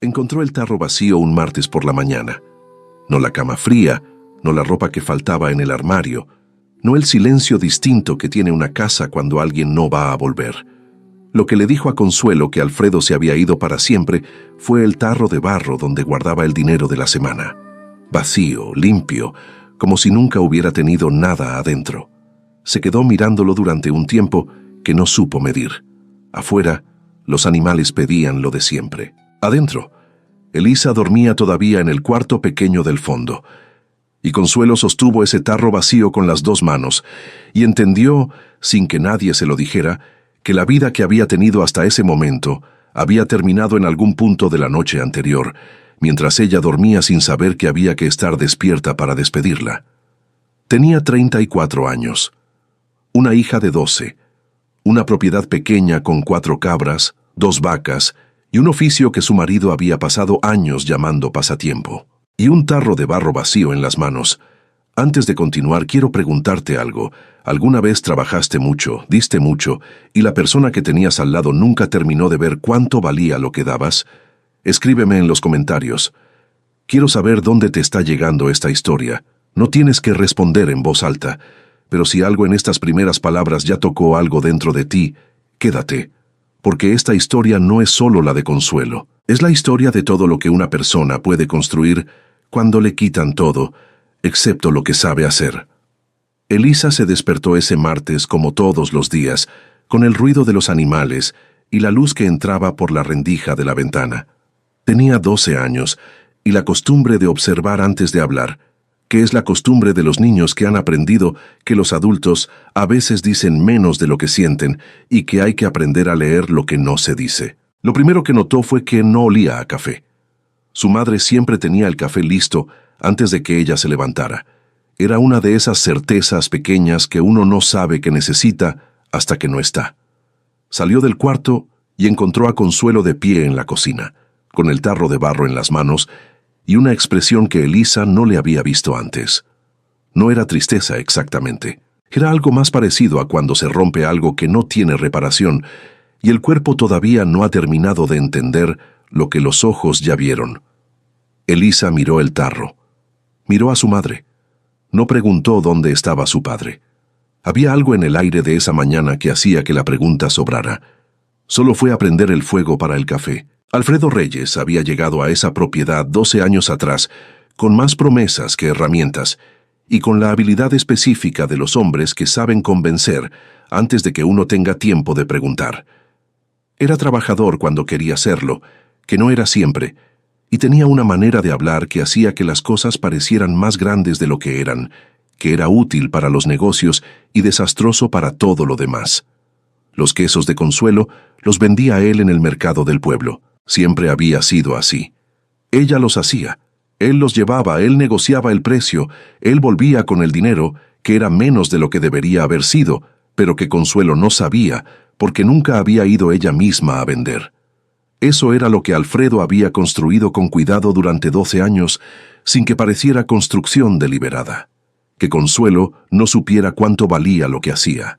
Encontró el tarro vacío un martes por la mañana. No la cama fría, no la ropa que faltaba en el armario, no el silencio distinto que tiene una casa cuando alguien no va a volver. Lo que le dijo a Consuelo que Alfredo se había ido para siempre fue el tarro de barro donde guardaba el dinero de la semana. Vacío, limpio, como si nunca hubiera tenido nada adentro. Se quedó mirándolo durante un tiempo que no supo medir. Afuera, los animales pedían lo de siempre. Adentro, Elisa dormía todavía en el cuarto pequeño del fondo, y Consuelo sostuvo ese tarro vacío con las dos manos, y entendió, sin que nadie se lo dijera, que la vida que había tenido hasta ese momento había terminado en algún punto de la noche anterior, mientras ella dormía sin saber que había que estar despierta para despedirla. Tenía 34 años, una hija de 12, una propiedad pequeña con 4 cabras, 2 vacas y un oficio que su marido había pasado años llamando pasatiempo, y un tarro de barro vacío en las manos. Antes de continuar, quiero preguntarte algo. ¿Alguna vez trabajaste mucho, diste mucho, y la persona que tenías al lado nunca terminó de ver cuánto valía lo que dabas? Escríbeme en los comentarios. Quiero saber dónde te está llegando esta historia. No tienes que responder en voz alta, pero si algo en estas primeras palabras ya tocó algo dentro de ti, quédate, porque esta historia no es solo la de Consuelo. Es la historia de todo lo que una persona puede construir cuando le quitan todo, excepto lo que sabe hacer. Elisa se despertó ese martes como todos los días, con el ruido de los animales y la luz que entraba por la rendija de la ventana. Tenía 12 años y la costumbre de observar antes de hablar, que es la costumbre de los niños que han aprendido que los adultos a veces dicen menos de lo que sienten y que hay que aprender a leer lo que no se dice. Lo primero que notó fue que no olía a café. Su madre siempre tenía el café listo antes de que ella se levantara. Era una de esas certezas pequeñas que uno no sabe que necesita hasta que no está. Salió del cuarto y encontró a Consuelo de pie en la cocina, con el tarro de barro en las manos y una expresión que Elisa no le había visto antes. No era tristeza exactamente. Era algo más parecido a cuando se rompe algo que no tiene reparación y el cuerpo todavía no ha terminado de entender lo que los ojos ya vieron. Elisa miró el tarro. Miró a su madre. No preguntó dónde estaba su padre. Había algo en el aire de esa mañana que hacía que la pregunta sobrara. Solo fue a prender el fuego para el café. Alfredo Reyes había llegado a esa propiedad 12 años atrás, con más promesas que herramientas, y con la habilidad específica de los hombres que saben convencer antes de que uno tenga tiempo de preguntar. Era trabajador cuando quería serlo, que no era siempre, y tenía una manera de hablar que hacía que las cosas parecieran más grandes de lo que eran, que era útil para los negocios y desastroso para todo lo demás. Los quesos de Consuelo los vendía él en el mercado del pueblo. Siempre había sido así. Ella los hacía, él los llevaba, él negociaba el precio, él volvía con el dinero, que era menos de lo que debería haber sido, pero que Consuelo no sabía, porque nunca había ido ella misma a vender. Eso era lo que Alfredo había construido con cuidado durante 12 años, sin que pareciera construcción deliberada. Que Consuelo no supiera cuánto valía lo que hacía,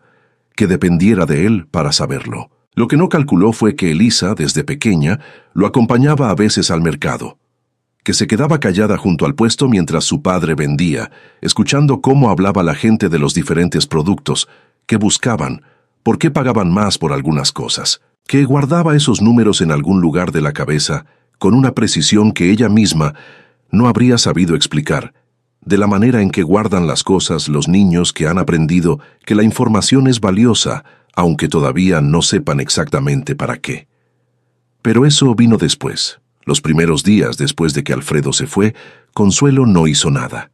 que dependiera de él para saberlo. Lo que no calculó fue que Elisa, desde pequeña, lo acompañaba a veces al mercado, que se quedaba callada junto al puesto mientras su padre vendía, escuchando cómo hablaba la gente de los diferentes productos, qué buscaban, por qué pagaban más por algunas cosas, que guardaba esos números en algún lugar de la cabeza con una precisión que ella misma no habría sabido explicar, de la manera en que guardan las cosas los niños que han aprendido que la información es valiosa, aunque todavía no sepan exactamente para qué. Pero eso vino después. Los primeros días después de que Alfredo se fue, Consuelo no hizo nada.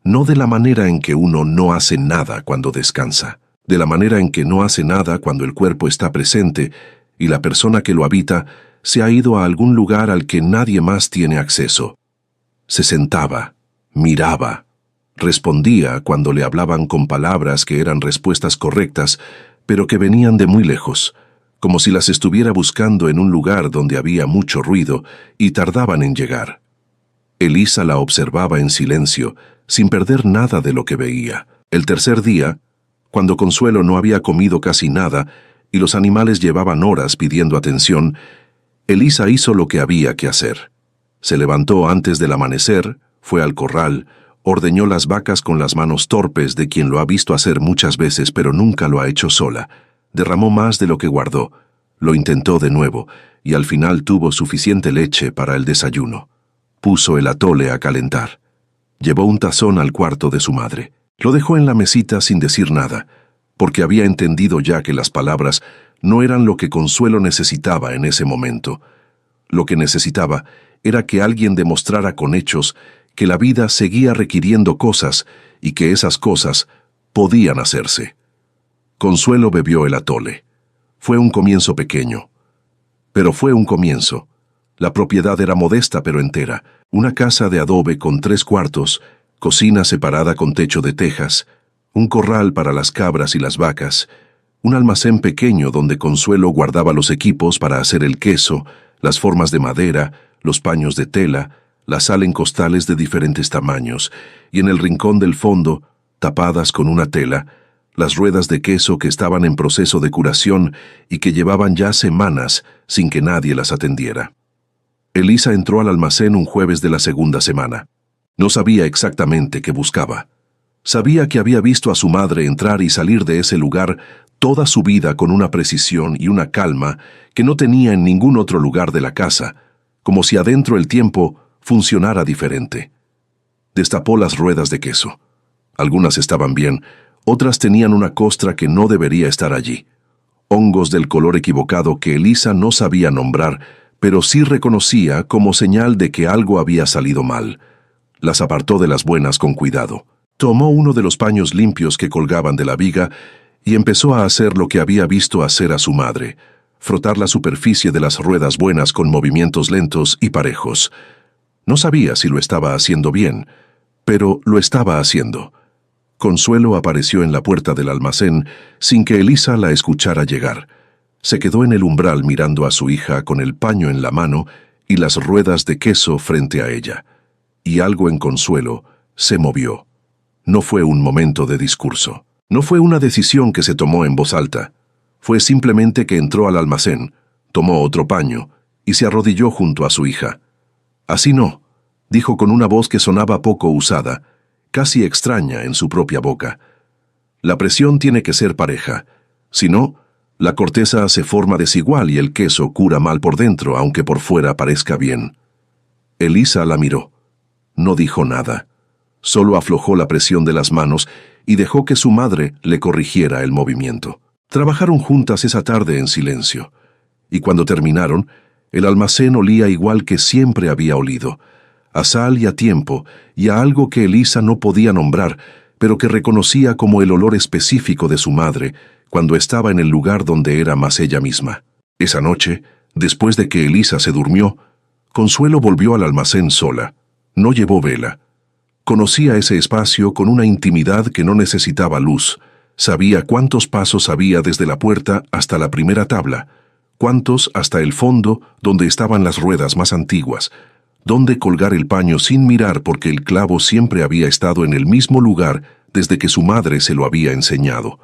No de la manera en que uno no hace nada cuando descansa, de la manera en que no hace nada cuando el cuerpo está presente y la persona que lo habita se ha ido a algún lugar al que nadie más tiene acceso. Se sentaba, miraba, respondía cuando le hablaban con palabras que eran respuestas correctas, pero que venían de muy lejos, como si las estuviera buscando en un lugar donde había mucho ruido y tardaban en llegar. Elisa la observaba en silencio, sin perder nada de lo que veía. El tercer día, cuando Consuelo no había comido casi nada y los animales llevaban horas pidiendo atención, Elisa hizo lo que había que hacer. Se levantó antes del amanecer, fue al corral, ordeñó las vacas con las manos torpes de quien lo ha visto hacer muchas veces pero nunca lo ha hecho sola. Derramó más de lo que guardó. Lo intentó de nuevo y al final tuvo suficiente leche para el desayuno. Puso el atole a calentar. Llevó un tazón al cuarto de su madre. Lo dejó en la mesita sin decir nada, porque había entendido ya que las palabras no eran lo que Consuelo necesitaba en ese momento. Lo que necesitaba era que alguien demostrara con hechos que la vida seguía requiriendo cosas y que esas cosas podían hacerse. Consuelo bebió el atole. Fue un comienzo pequeño. Pero fue un comienzo. La propiedad era modesta pero entera. Una casa de adobe con 3 cuartos, cocina separada con techo de tejas, un corral para las cabras y las vacas, un almacén pequeño donde Consuelo guardaba los equipos para hacer el queso, las formas de madera, los paños de tela, la sal en costales de diferentes tamaños, y en el rincón del fondo, tapadas con una tela, las ruedas de queso que estaban en proceso de curación y que llevaban ya semanas sin que nadie las atendiera. Elisa entró al almacén un jueves de la segunda semana. No sabía exactamente qué buscaba. Sabía que había visto a su madre entrar y salir de ese lugar toda su vida con una precisión y una calma que no tenía en ningún otro lugar de la casa, como si adentro el tiempo funcionara diferente. Destapó las ruedas de queso. Algunas estaban bien, otras tenían una costra que no debería estar allí. Hongos del color equivocado que Elisa no sabía nombrar, pero sí reconocía como señal de que algo había salido mal. Las apartó de las buenas con cuidado. Tomó uno de los paños limpios que colgaban de la viga y empezó a hacer lo que había visto hacer a su madre, frotar la superficie de las ruedas buenas con movimientos lentos y parejos. No sabía si lo estaba haciendo bien, pero lo estaba haciendo. Consuelo apareció en la puerta del almacén sin que Elisa la escuchara llegar. Se quedó en el umbral mirando a su hija con el paño en la mano y las ruedas de queso frente a ella. Y algo en Consuelo se movió. No fue un momento de discurso. No fue una decisión que se tomó en voz alta. Fue simplemente que entró al almacén, tomó otro paño y se arrodilló junto a su hija. «Así no», dijo con una voz que sonaba poco usada, casi extraña en su propia boca. «La presión tiene que ser pareja. Si no, la corteza se forma desigual y el queso cura mal por dentro, aunque por fuera parezca bien». Elisa la miró. No dijo nada. Solo aflojó la presión de las manos y dejó que su madre le corrigiera el movimiento. Trabajaron juntas esa tarde en silencio, y cuando terminaron, el almacén olía igual que siempre había olido, a sal y a tiempo, y a algo que Elisa no podía nombrar, pero que reconocía como el olor específico de su madre cuando estaba en el lugar donde era más ella misma. Esa noche, después de que Elisa se durmió, Consuelo volvió al almacén sola. No llevó vela. Conocía ese espacio con una intimidad que no necesitaba luz. Sabía cuántos pasos había desde la puerta hasta la primera tabla, cuántos hasta el fondo donde estaban las ruedas más antiguas, dónde colgar el paño sin mirar porque el clavo siempre había estado en el mismo lugar desde que su madre se lo había enseñado.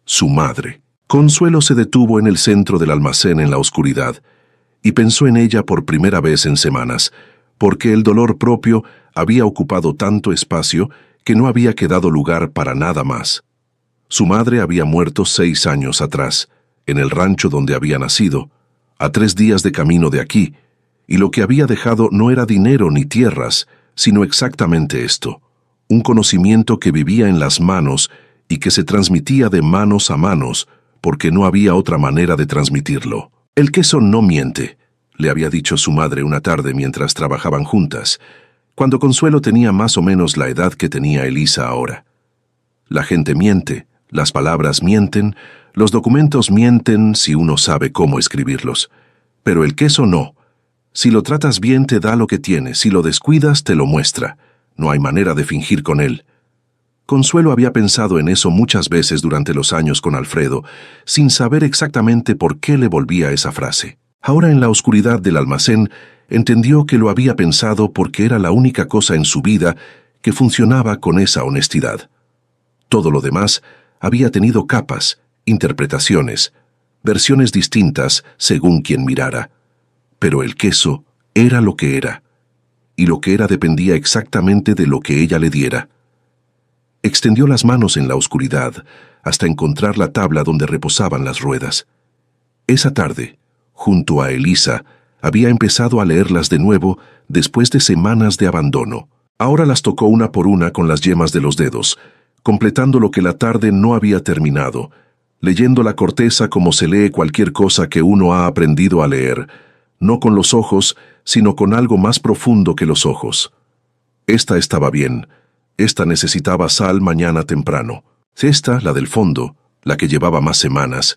Su madre. Consuelo se detuvo en el centro del almacén en la oscuridad y pensó en ella por primera vez en semanas, porque el dolor propio había ocupado tanto espacio que no había quedado lugar para nada más. Su madre había muerto 6 años atrás, en el rancho donde había nacido, a 3 días de camino de aquí, y lo que había dejado no era dinero ni tierras, sino exactamente esto, un conocimiento que vivía en las manos y que se transmitía de manos a manos, porque no había otra manera de transmitirlo. «El queso no miente», le había dicho su madre una tarde mientras trabajaban juntas, cuando Consuelo tenía más o menos la edad que tenía Elisa ahora. «La gente miente, las palabras mienten, los documentos mienten si uno sabe cómo escribirlos. Pero el queso no. Si lo tratas bien te da lo que tiene, si lo descuidas te lo muestra. No hay manera de fingir con él». Consuelo había pensado en eso muchas veces durante los años con Alfredo, sin saber exactamente por qué le volvía esa frase. Ahora en la oscuridad del almacén, entendió que lo había pensado porque era la única cosa en su vida que funcionaba con esa honestidad. Todo lo demás había tenido capas, interpretaciones, versiones distintas según quien mirara. Pero el queso era lo que era, y lo que era dependía exactamente de lo que ella le diera. Extendió las manos en la oscuridad hasta encontrar la tabla donde reposaban las ruedas. Esa tarde, junto a Elisa, había empezado a leerlas de nuevo después de semanas de abandono. Ahora las tocó una por una con las yemas de los dedos, completando lo que la tarde no había terminado, leyendo la corteza como se lee cualquier cosa que uno ha aprendido a leer, no con los ojos, sino con algo más profundo que los ojos. Esta estaba bien. Esta necesitaba sal mañana temprano. Esta, la del fondo, la que llevaba más semanas,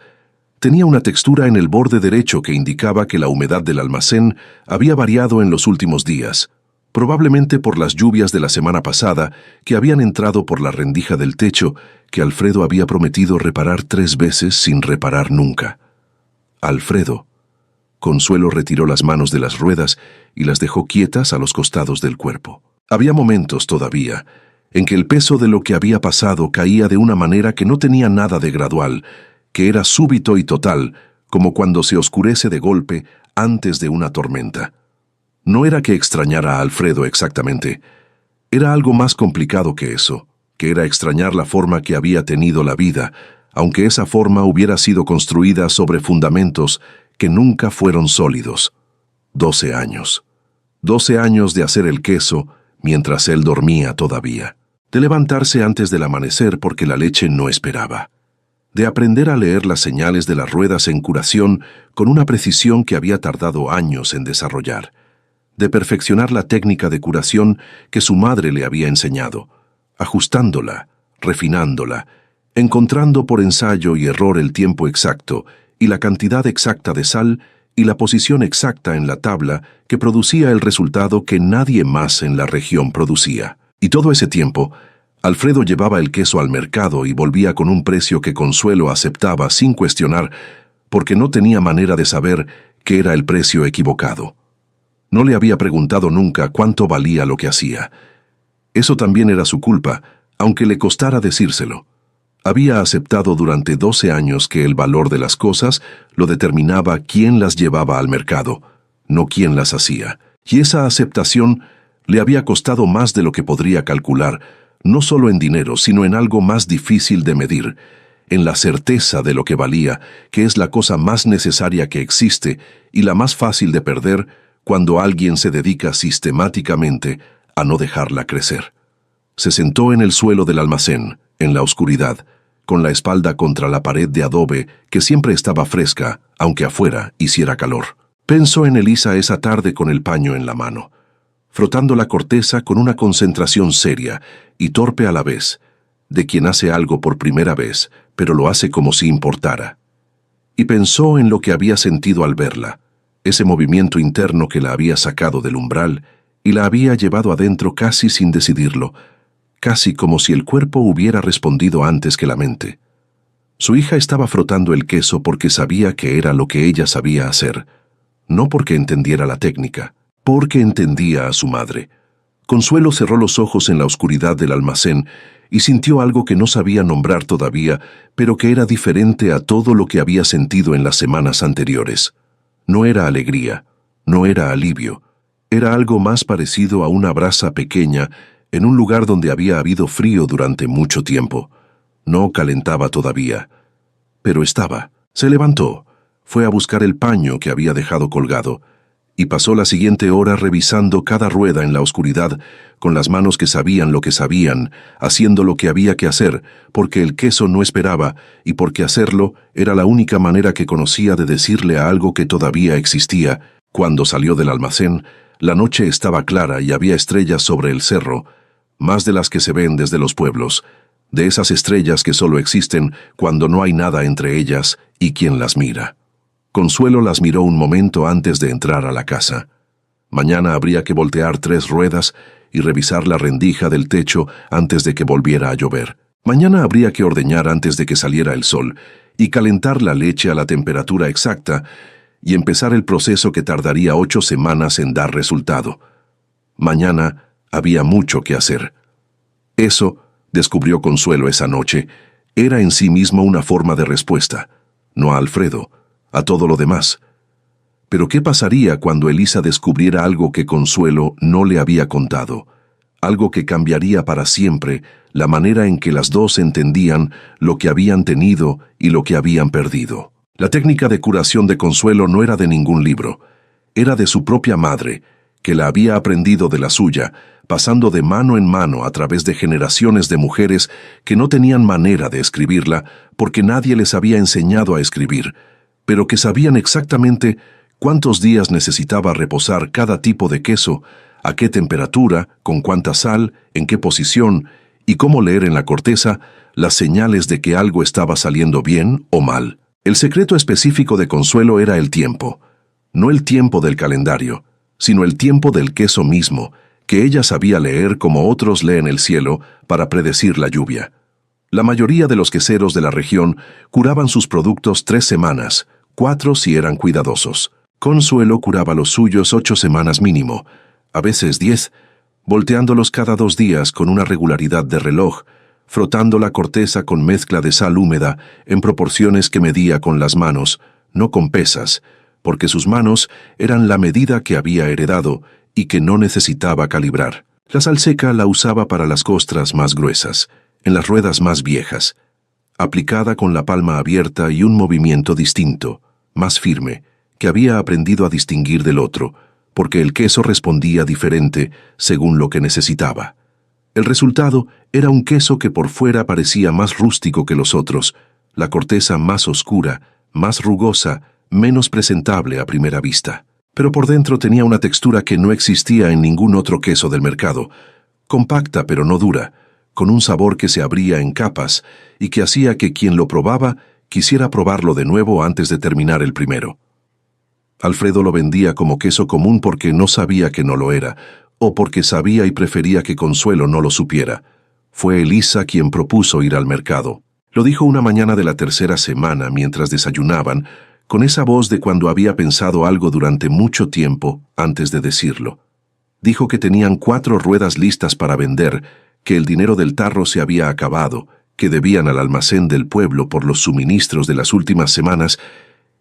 tenía una textura en el borde derecho que indicaba que la humedad del almacén había variado en los últimos días, probablemente por las lluvias de la semana pasada que habían entrado por la rendija del techo que Alfredo había prometido reparar 3 veces sin reparar nunca. Alfredo. Consuelo retiró las manos de las ruedas y las dejó quietas a los costados del cuerpo. Había momentos todavía en que el peso de lo que había pasado caía de una manera que no tenía nada de gradual, que era súbito y total, como cuando se oscurece de golpe antes de una tormenta. No era que extrañara a Alfredo exactamente. Era algo más complicado que eso, que era extrañar la forma que había tenido la vida, aunque esa forma hubiera sido construida sobre fundamentos que nunca fueron sólidos. 12 años. 12 años de hacer el queso mientras él dormía todavía. De levantarse antes del amanecer porque la leche no esperaba. De aprender a leer las señales de las ruedas en curación con una precisión que había tardado años en desarrollar. De perfeccionar la técnica de curación que su madre le había enseñado, ajustándola, refinándola, encontrando por ensayo y error el tiempo exacto y la cantidad exacta de sal y la posición exacta en la tabla que producía el resultado que nadie más en la región producía. Y todo ese tiempo, Alfredo llevaba el queso al mercado y volvía con un precio que Consuelo aceptaba sin cuestionar, porque no tenía manera de saber qué era el precio equivocado. No le había preguntado nunca cuánto valía lo que hacía. Eso también era su culpa, aunque le costara decírselo. Había aceptado durante 12 años que el valor de las cosas lo determinaba quién las llevaba al mercado, no quién las hacía. Y esa aceptación le había costado más de lo que podría calcular, no solo en dinero, sino en algo más difícil de medir, en la certeza de lo que valía, que es la cosa más necesaria que existe y la más fácil de perder cuando alguien se dedica sistemáticamente a no dejarla crecer. Se sentó en el suelo del almacén, en la oscuridad, con la espalda contra la pared de adobe que siempre estaba fresca, aunque afuera hiciera calor. Pensó en Elisa esa tarde con el paño en la mano, frotando la corteza con una concentración seria y torpe a la vez, de quien hace algo por primera vez, pero lo hace como si importara. Y pensó en lo que había sentido al verla, ese movimiento interno que la había sacado del umbral y la había llevado adentro casi sin decidirlo, casi como si el cuerpo hubiera respondido antes que la mente. Su hija estaba frotando el queso porque sabía que era lo que ella sabía hacer, no porque entendiera la técnica, porque entendía a su madre. Consuelo cerró los ojos en la oscuridad del almacén y sintió algo que no sabía nombrar todavía, pero que era diferente a todo lo que había sentido en las semanas anteriores. No era alegría, no era alivio, era algo más parecido a una brasa pequeña en un lugar donde había habido frío durante mucho tiempo. No calentaba todavía, pero estaba. Se levantó, fue a buscar el paño que había dejado colgado, y pasó la siguiente hora revisando cada rueda en la oscuridad, con las manos que sabían lo que sabían, haciendo lo que había que hacer, porque el queso no esperaba, y porque hacerlo era la única manera que conocía de decirle a algo que todavía existía. Cuando salió del almacén, la noche estaba clara y había estrellas sobre el cerro, más de las que se ven desde los pueblos, de esas estrellas que solo existen cuando no hay nada entre ellas y quien las mira. Consuelo las miró un momento antes de entrar a la casa. Mañana habría que voltear 3 ruedas y revisar la rendija del techo antes de que volviera a llover. Mañana habría que ordeñar antes de que saliera el sol y calentar la leche a la temperatura exacta y empezar el proceso que tardaría 8 semanas en dar resultado. Mañana había mucho que hacer. Eso, descubrió Consuelo esa noche, era en sí mismo una forma de respuesta, no a Alfredo, a todo lo demás. Pero ¿qué pasaría cuando Elisa descubriera algo que Consuelo no le había contado? Algo que cambiaría para siempre la manera en que las dos entendían lo que habían tenido y lo que habían perdido. La técnica de curación de Consuelo no era de ningún libro, era de su propia madre, que la había aprendido de la suya, pasando de mano en mano a través de generaciones de mujeres que no tenían manera de escribirla porque nadie les había enseñado a escribir, pero que sabían exactamente cuántos días necesitaba reposar cada tipo de queso, a qué temperatura, con cuánta sal, en qué posición, y cómo leer en la corteza las señales de que algo estaba saliendo bien o mal. El secreto específico de Consuelo era el tiempo, no el tiempo del calendario, sino el tiempo del queso mismo, que ella sabía leer como otros leen el cielo para predecir la lluvia. La mayoría de los queseros de la región curaban sus productos 3 semanas, 4 si eran cuidadosos. Consuelo curaba los suyos 8 semanas mínimo, a veces 10, volteándolos cada 2 días con una regularidad de reloj, frotando la corteza con mezcla de sal húmeda en proporciones que medía con las manos, no con pesas, porque sus manos eran la medida que había heredado y que no necesitaba calibrar. La sal seca la usaba para las costras más gruesas, en las ruedas más viejas, aplicada con la palma abierta y un movimiento distinto, más firme, que había aprendido a distinguir del otro, porque el queso respondía diferente según lo que necesitaba. El resultado era un queso que por fuera parecía más rústico que los otros, la corteza más oscura, más rugosa, menos presentable a primera vista. Pero por dentro tenía una textura que no existía en ningún otro queso del mercado, compacta pero no dura, con un sabor que se abría en capas y que hacía que quien lo probaba quisiera probarlo de nuevo antes de terminar el primero. Alfredo lo vendía como queso común porque no sabía que no lo era, o porque sabía y prefería que Consuelo no lo supiera. Fue Elisa quien propuso ir al mercado. Lo dijo una mañana de la 3ª semana mientras desayunaban, con esa voz de cuando había pensado algo durante mucho tiempo antes de decirlo. Dijo que tenían 4 ruedas listas para vender, que el dinero del tarro se había acabado, que debían al almacén del pueblo por los suministros de las últimas semanas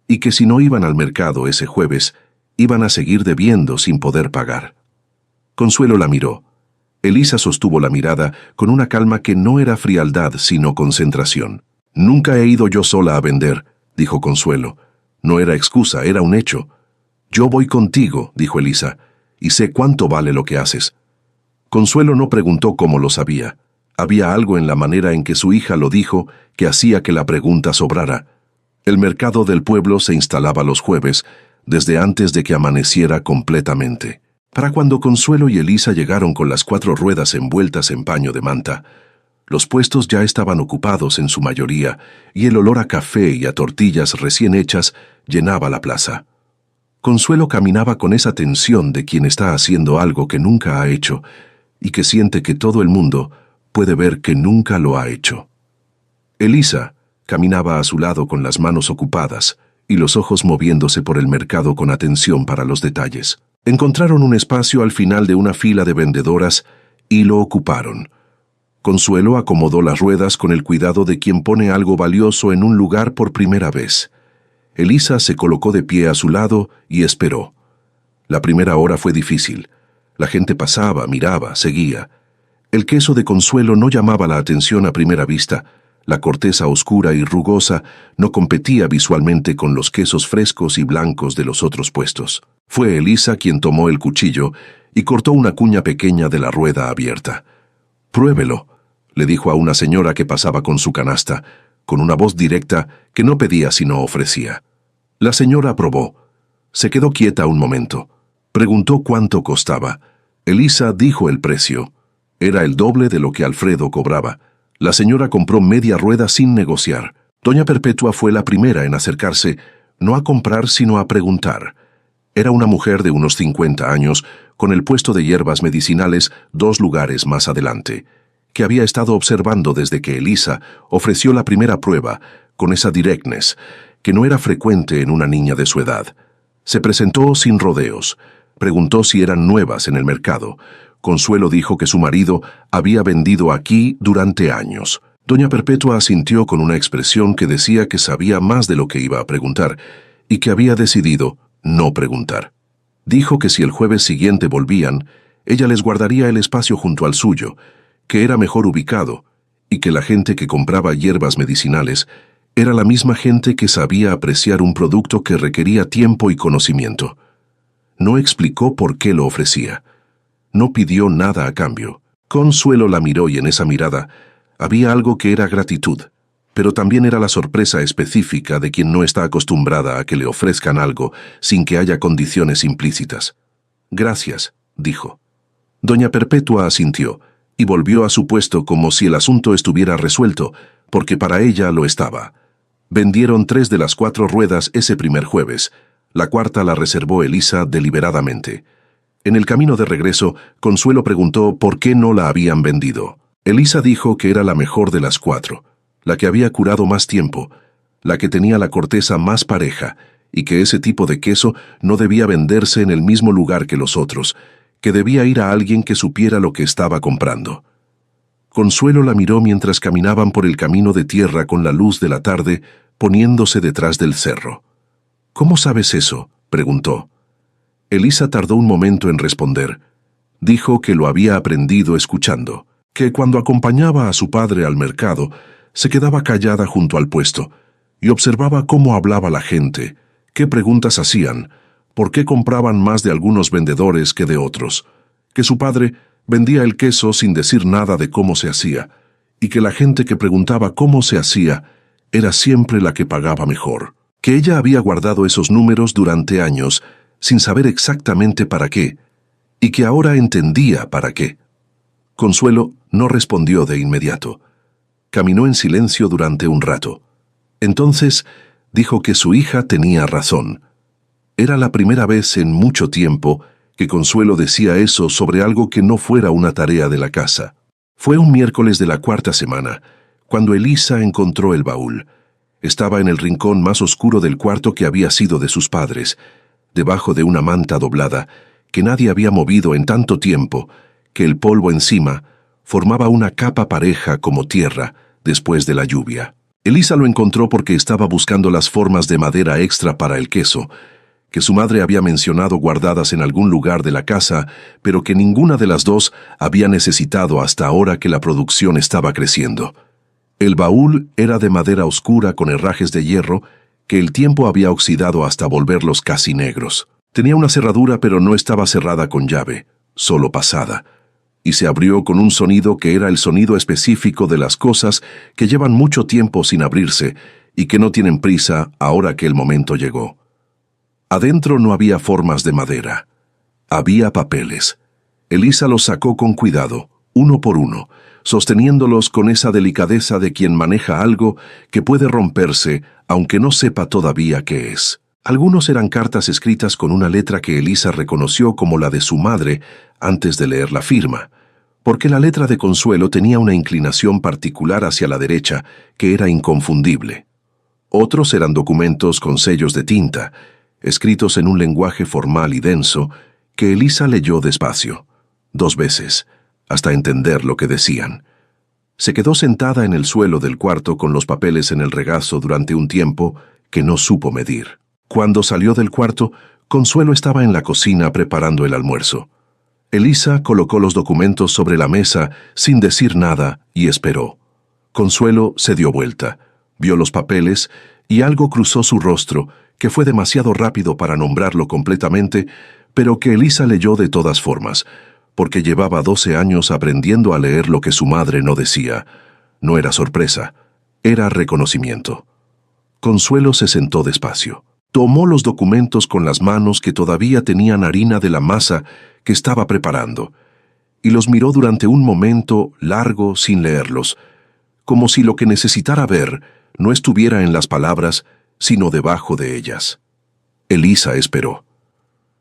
y que si no iban al mercado ese jueves, iban a seguir debiendo sin poder pagar. Consuelo la miró. Elisa sostuvo la mirada con una calma que no era frialdad sino concentración. «Nunca he ido yo sola a vender», dijo Consuelo. No era excusa, era un hecho. «Yo voy contigo», dijo Elisa, «y sé cuánto vale lo que haces». Consuelo no preguntó cómo lo sabía. Había algo en la manera en que su hija lo dijo que hacía que la pregunta sobrara. El mercado del pueblo se instalaba los jueves, desde antes de que amaneciera completamente. Para cuando Consuelo y Elisa llegaron con las 4 ruedas envueltas en paño de manta, los puestos ya estaban ocupados en su mayoría y el olor a café y a tortillas recién hechas llenaba la plaza. Consuelo caminaba con esa tensión de quien está haciendo algo que nunca ha hecho y que siente que todo el mundo puede ver que nunca lo ha hecho. Elisa caminaba a su lado con las manos ocupadas y los ojos moviéndose por el mercado con atención para los detalles. Encontraron un espacio al final de una fila de vendedoras y lo ocuparon. Consuelo acomodó las ruedas con el cuidado de quien pone algo valioso en un lugar por primera vez. Elisa se colocó de pie a su lado y esperó. La primera hora fue difícil. La gente pasaba, miraba, seguía. El queso de Consuelo no llamaba la atención a primera vista. La corteza oscura y rugosa no competía visualmente con los quesos frescos y blancos de los otros puestos. Fue Elisa quien tomó el cuchillo y cortó una cuña pequeña de la rueda abierta. «Pruébelo», le dijo a una señora que pasaba con su canasta, con una voz directa que no pedía sino ofrecía. La señora probó. Se quedó quieta un momento. Preguntó cuánto costaba. Elisa dijo el precio. Era el doble de lo que Alfredo cobraba. La señora compró media rueda sin negociar. Doña Perpetua fue la primera en acercarse, no a comprar sino a preguntar. Era una mujer de unos 50 años, con el puesto de hierbas medicinales 2 lugares más adelante, que había estado observando desde que Elisa ofreció la primera prueba, con esa directness, que no era frecuente en una niña de su edad. Se presentó sin rodeos. Preguntó si eran nuevas en el mercado. Consuelo dijo que su marido había vendido aquí durante años. Doña Perpetua asintió con una expresión que decía que sabía más de lo que iba a preguntar y que había decidido no preguntar. Dijo que si el jueves siguiente volvían, ella les guardaría el espacio junto al suyo, que era mejor ubicado, y que la gente que compraba hierbas medicinales era la misma gente que sabía apreciar un producto que requería tiempo y conocimiento. No explicó por qué lo ofrecía. No pidió nada a cambio. Consuelo la miró y en esa mirada había algo que era gratitud, pero también era la sorpresa específica de quien no está acostumbrada a que le ofrezcan algo sin que haya condiciones implícitas. «Gracias», dijo. Doña Perpetua asintió y volvió a su puesto como si el asunto estuviera resuelto, porque para ella lo estaba. Vendieron 3 de las 4 ruedas ese primer jueves. La cuarta la reservó Elisa deliberadamente. En el camino de regreso, Consuelo preguntó por qué no la habían vendido. Elisa dijo que era la mejor de las 4, la que había curado más tiempo, la que tenía la corteza más pareja, y que ese tipo de queso no debía venderse en el mismo lugar que los otros, que debía ir a alguien que supiera lo que estaba comprando. Consuelo la miró mientras caminaban por el camino de tierra con la luz de la tarde poniéndose detrás del cerro. «¿Cómo sabes eso?», preguntó. Elisa tardó un momento en responder. Dijo que lo había aprendido escuchando, que cuando acompañaba a su padre al mercado, se quedaba callada junto al puesto y observaba cómo hablaba la gente, qué preguntas hacían, por qué compraban más de algunos vendedores que de otros, que su padre vendía el queso sin decir nada de cómo se hacía, y que la gente que preguntaba cómo se hacía era siempre la que pagaba mejor, que ella había guardado esos números durante años sin saber exactamente para qué, y que ahora entendía para qué. Consuelo no respondió de inmediato. Caminó en silencio durante un rato. Entonces dijo que su hija tenía razón. Era la primera vez en mucho tiempo que Consuelo decía eso sobre algo que no fuera una tarea de la casa. Fue un miércoles de la 4ª semana, cuando Elisa encontró el baúl. Estaba en el rincón más oscuro del cuarto que había sido de sus padres, debajo de una manta doblada que nadie había movido en tanto tiempo, que el polvo encima formaba una capa pareja como tierra después de la lluvia. Elisa lo encontró porque estaba buscando las formas de madera extra para el queso, que su madre había mencionado guardadas en algún lugar de la casa, pero que ninguna de las dos había necesitado hasta ahora que la producción estaba creciendo. El baúl era de madera oscura con herrajes de hierro que el tiempo había oxidado hasta volverlos casi negros. Tenía una cerradura, pero no estaba cerrada con llave, solo pasada, y se abrió con un sonido que era el sonido específico de las cosas que llevan mucho tiempo sin abrirse y que no tienen prisa ahora que el momento llegó. Adentro no había formas de madera. Había papeles. Elisa los sacó con cuidado, uno por uno, sosteniéndolos con esa delicadeza de quien maneja algo que puede romperse aunque no sepa todavía qué es. Algunos eran cartas escritas con una letra que Elisa reconoció como la de su madre antes de leer la firma, porque la letra de Consuelo tenía una inclinación particular hacia la derecha que era inconfundible. Otros eran documentos con sellos de tinta, escritos en un lenguaje formal y denso, que Elisa leyó despacio, 2 veces, hasta entender lo que decían. Se quedó sentada en el suelo del cuarto con los papeles en el regazo durante un tiempo que no supo medir. Cuando salió del cuarto, Consuelo estaba en la cocina preparando el almuerzo. Elisa colocó los documentos sobre la mesa sin decir nada y esperó. Consuelo se dio vuelta, vio los papeles y algo cruzó su rostro, que fue demasiado rápido para nombrarlo completamente, pero que Elisa leyó de todas formas, porque llevaba 12 años aprendiendo a leer lo que su madre no decía. No era sorpresa, era reconocimiento. Consuelo se sentó despacio. Tomó los documentos con las manos que todavía tenían harina de la masa que estaba preparando, y los miró durante un momento largo sin leerlos, como si lo que necesitara ver no estuviera en las palabras, sino debajo de ellas. Elisa esperó.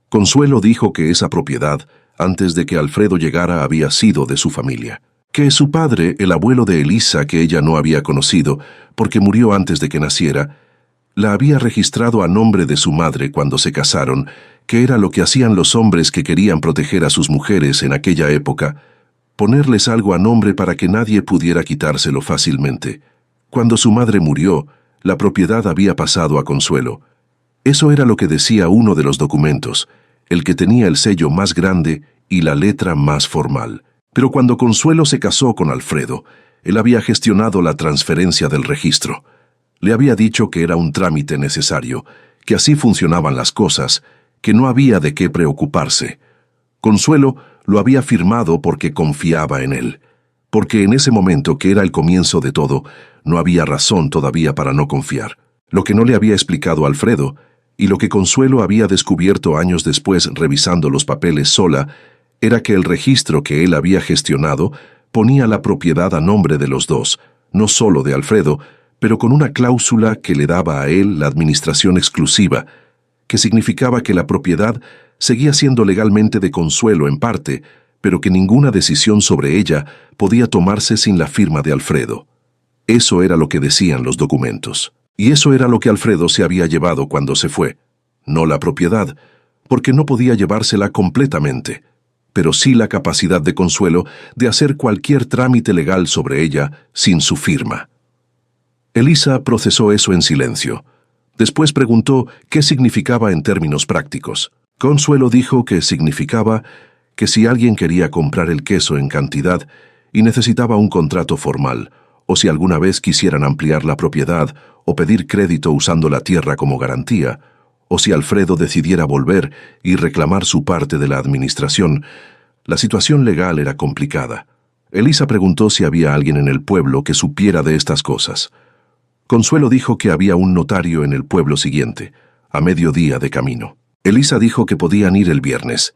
Consuelo dijo que esa propiedad, antes de que Alfredo llegara, había sido de su familia, que su padre, el abuelo de Elisa, que ella no había conocido, porque murió antes de que naciera, la había registrado a nombre de su madre cuando se casaron, que era lo que hacían los hombres que querían proteger a sus mujeres en aquella época, ponerles algo a nombre para que nadie pudiera quitárselo fácilmente. Cuando su madre murió, la propiedad había pasado a Consuelo, Eso era lo que decía uno de los documentos, el que tenía el sello más grande y la letra más formal. Pero cuando Consuelo se casó con Alfredo, él había gestionado la transferencia del registro. Le había dicho que era un trámite necesario, que así funcionaban las cosas, que no había de qué preocuparse. Consuelo lo había firmado porque confiaba en él, porque en ese momento, que era el comienzo de todo, no había razón todavía para no confiar. Lo que no le había explicado Alfredo, y lo que Consuelo había descubierto años después revisando los papeles sola, era que el registro que él había gestionado ponía la propiedad a nombre de los dos, no solo de Alfredo, pero con una cláusula que le daba a él la administración exclusiva, que significaba que la propiedad seguía siendo legalmente de Consuelo en parte, pero que ninguna decisión sobre ella podía tomarse sin la firma de Alfredo. Eso era lo que decían los documentos. Y eso era lo que Alfredo se había llevado cuando se fue. No la propiedad, porque no podía llevársela completamente, pero sí la capacidad de Consuelo de hacer cualquier trámite legal sobre ella sin su firma. Elisa procesó eso en silencio. Después preguntó qué significaba en términos prácticos. Consuelo dijo que significaba que si alguien quería comprar el queso en cantidad y necesitaba un contrato formal, o si alguna vez quisieran ampliar la propiedad o pedir crédito usando la tierra como garantía, o si Alfredo decidiera volver y reclamar su parte de la administración, la situación legal era complicada. Elisa preguntó si había alguien en el pueblo que supiera de estas cosas. Consuelo dijo que había un notario en el pueblo siguiente, a mediodía de camino. Elisa dijo que podían ir el viernes.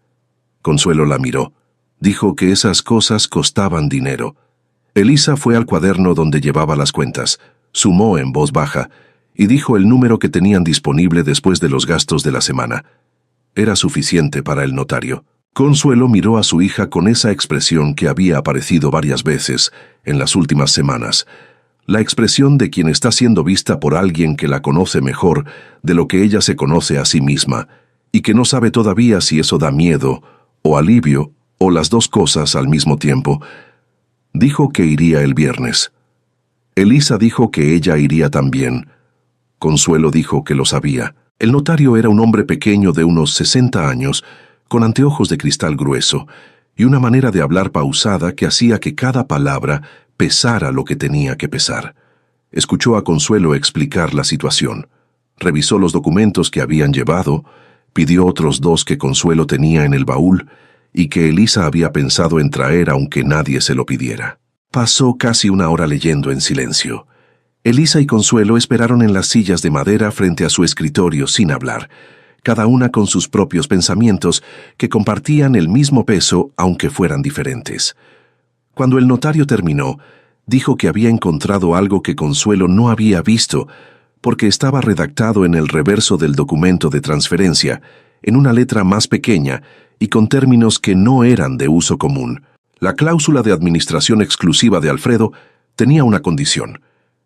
Consuelo la miró. Dijo que esas cosas costaban dinero. Elisa fue al cuaderno donde llevaba las cuentas, sumó en voz baja y dijo el número que tenían disponible después de los gastos de la semana. Era suficiente para el notario. Consuelo miró a su hija con esa expresión que había aparecido varias veces en las últimas semanas, la expresión de quien está siendo vista por alguien que la conoce mejor de lo que ella se conoce a sí misma, y que no sabe todavía si eso da miedo o alivio o las dos cosas al mismo tiempo. Dijo que iría el viernes. Elisa dijo que ella iría también. Consuelo dijo que lo sabía. El notario era un hombre pequeño de unos 60 años, con anteojos de cristal grueso, y una manera de hablar pausada que hacía que cada palabra pesara lo que tenía que pesar. Escuchó a Consuelo explicar la situación. Revisó los documentos que habían llevado, pidió otros 2 que Consuelo tenía en el baúl y que Elisa había pensado en traer aunque nadie se lo pidiera. Pasó casi una hora leyendo en silencio. Elisa y Consuelo esperaron en las sillas de madera frente a su escritorio sin hablar, cada una con sus propios pensamientos que compartían el mismo peso aunque fueran diferentes. Cuando el notario terminó, dijo que había encontrado algo que Consuelo no había visto, porque estaba redactado en el reverso del documento de transferencia, en una letra más pequeña y con términos que no eran de uso común. La cláusula de administración exclusiva de Alfredo tenía una condición.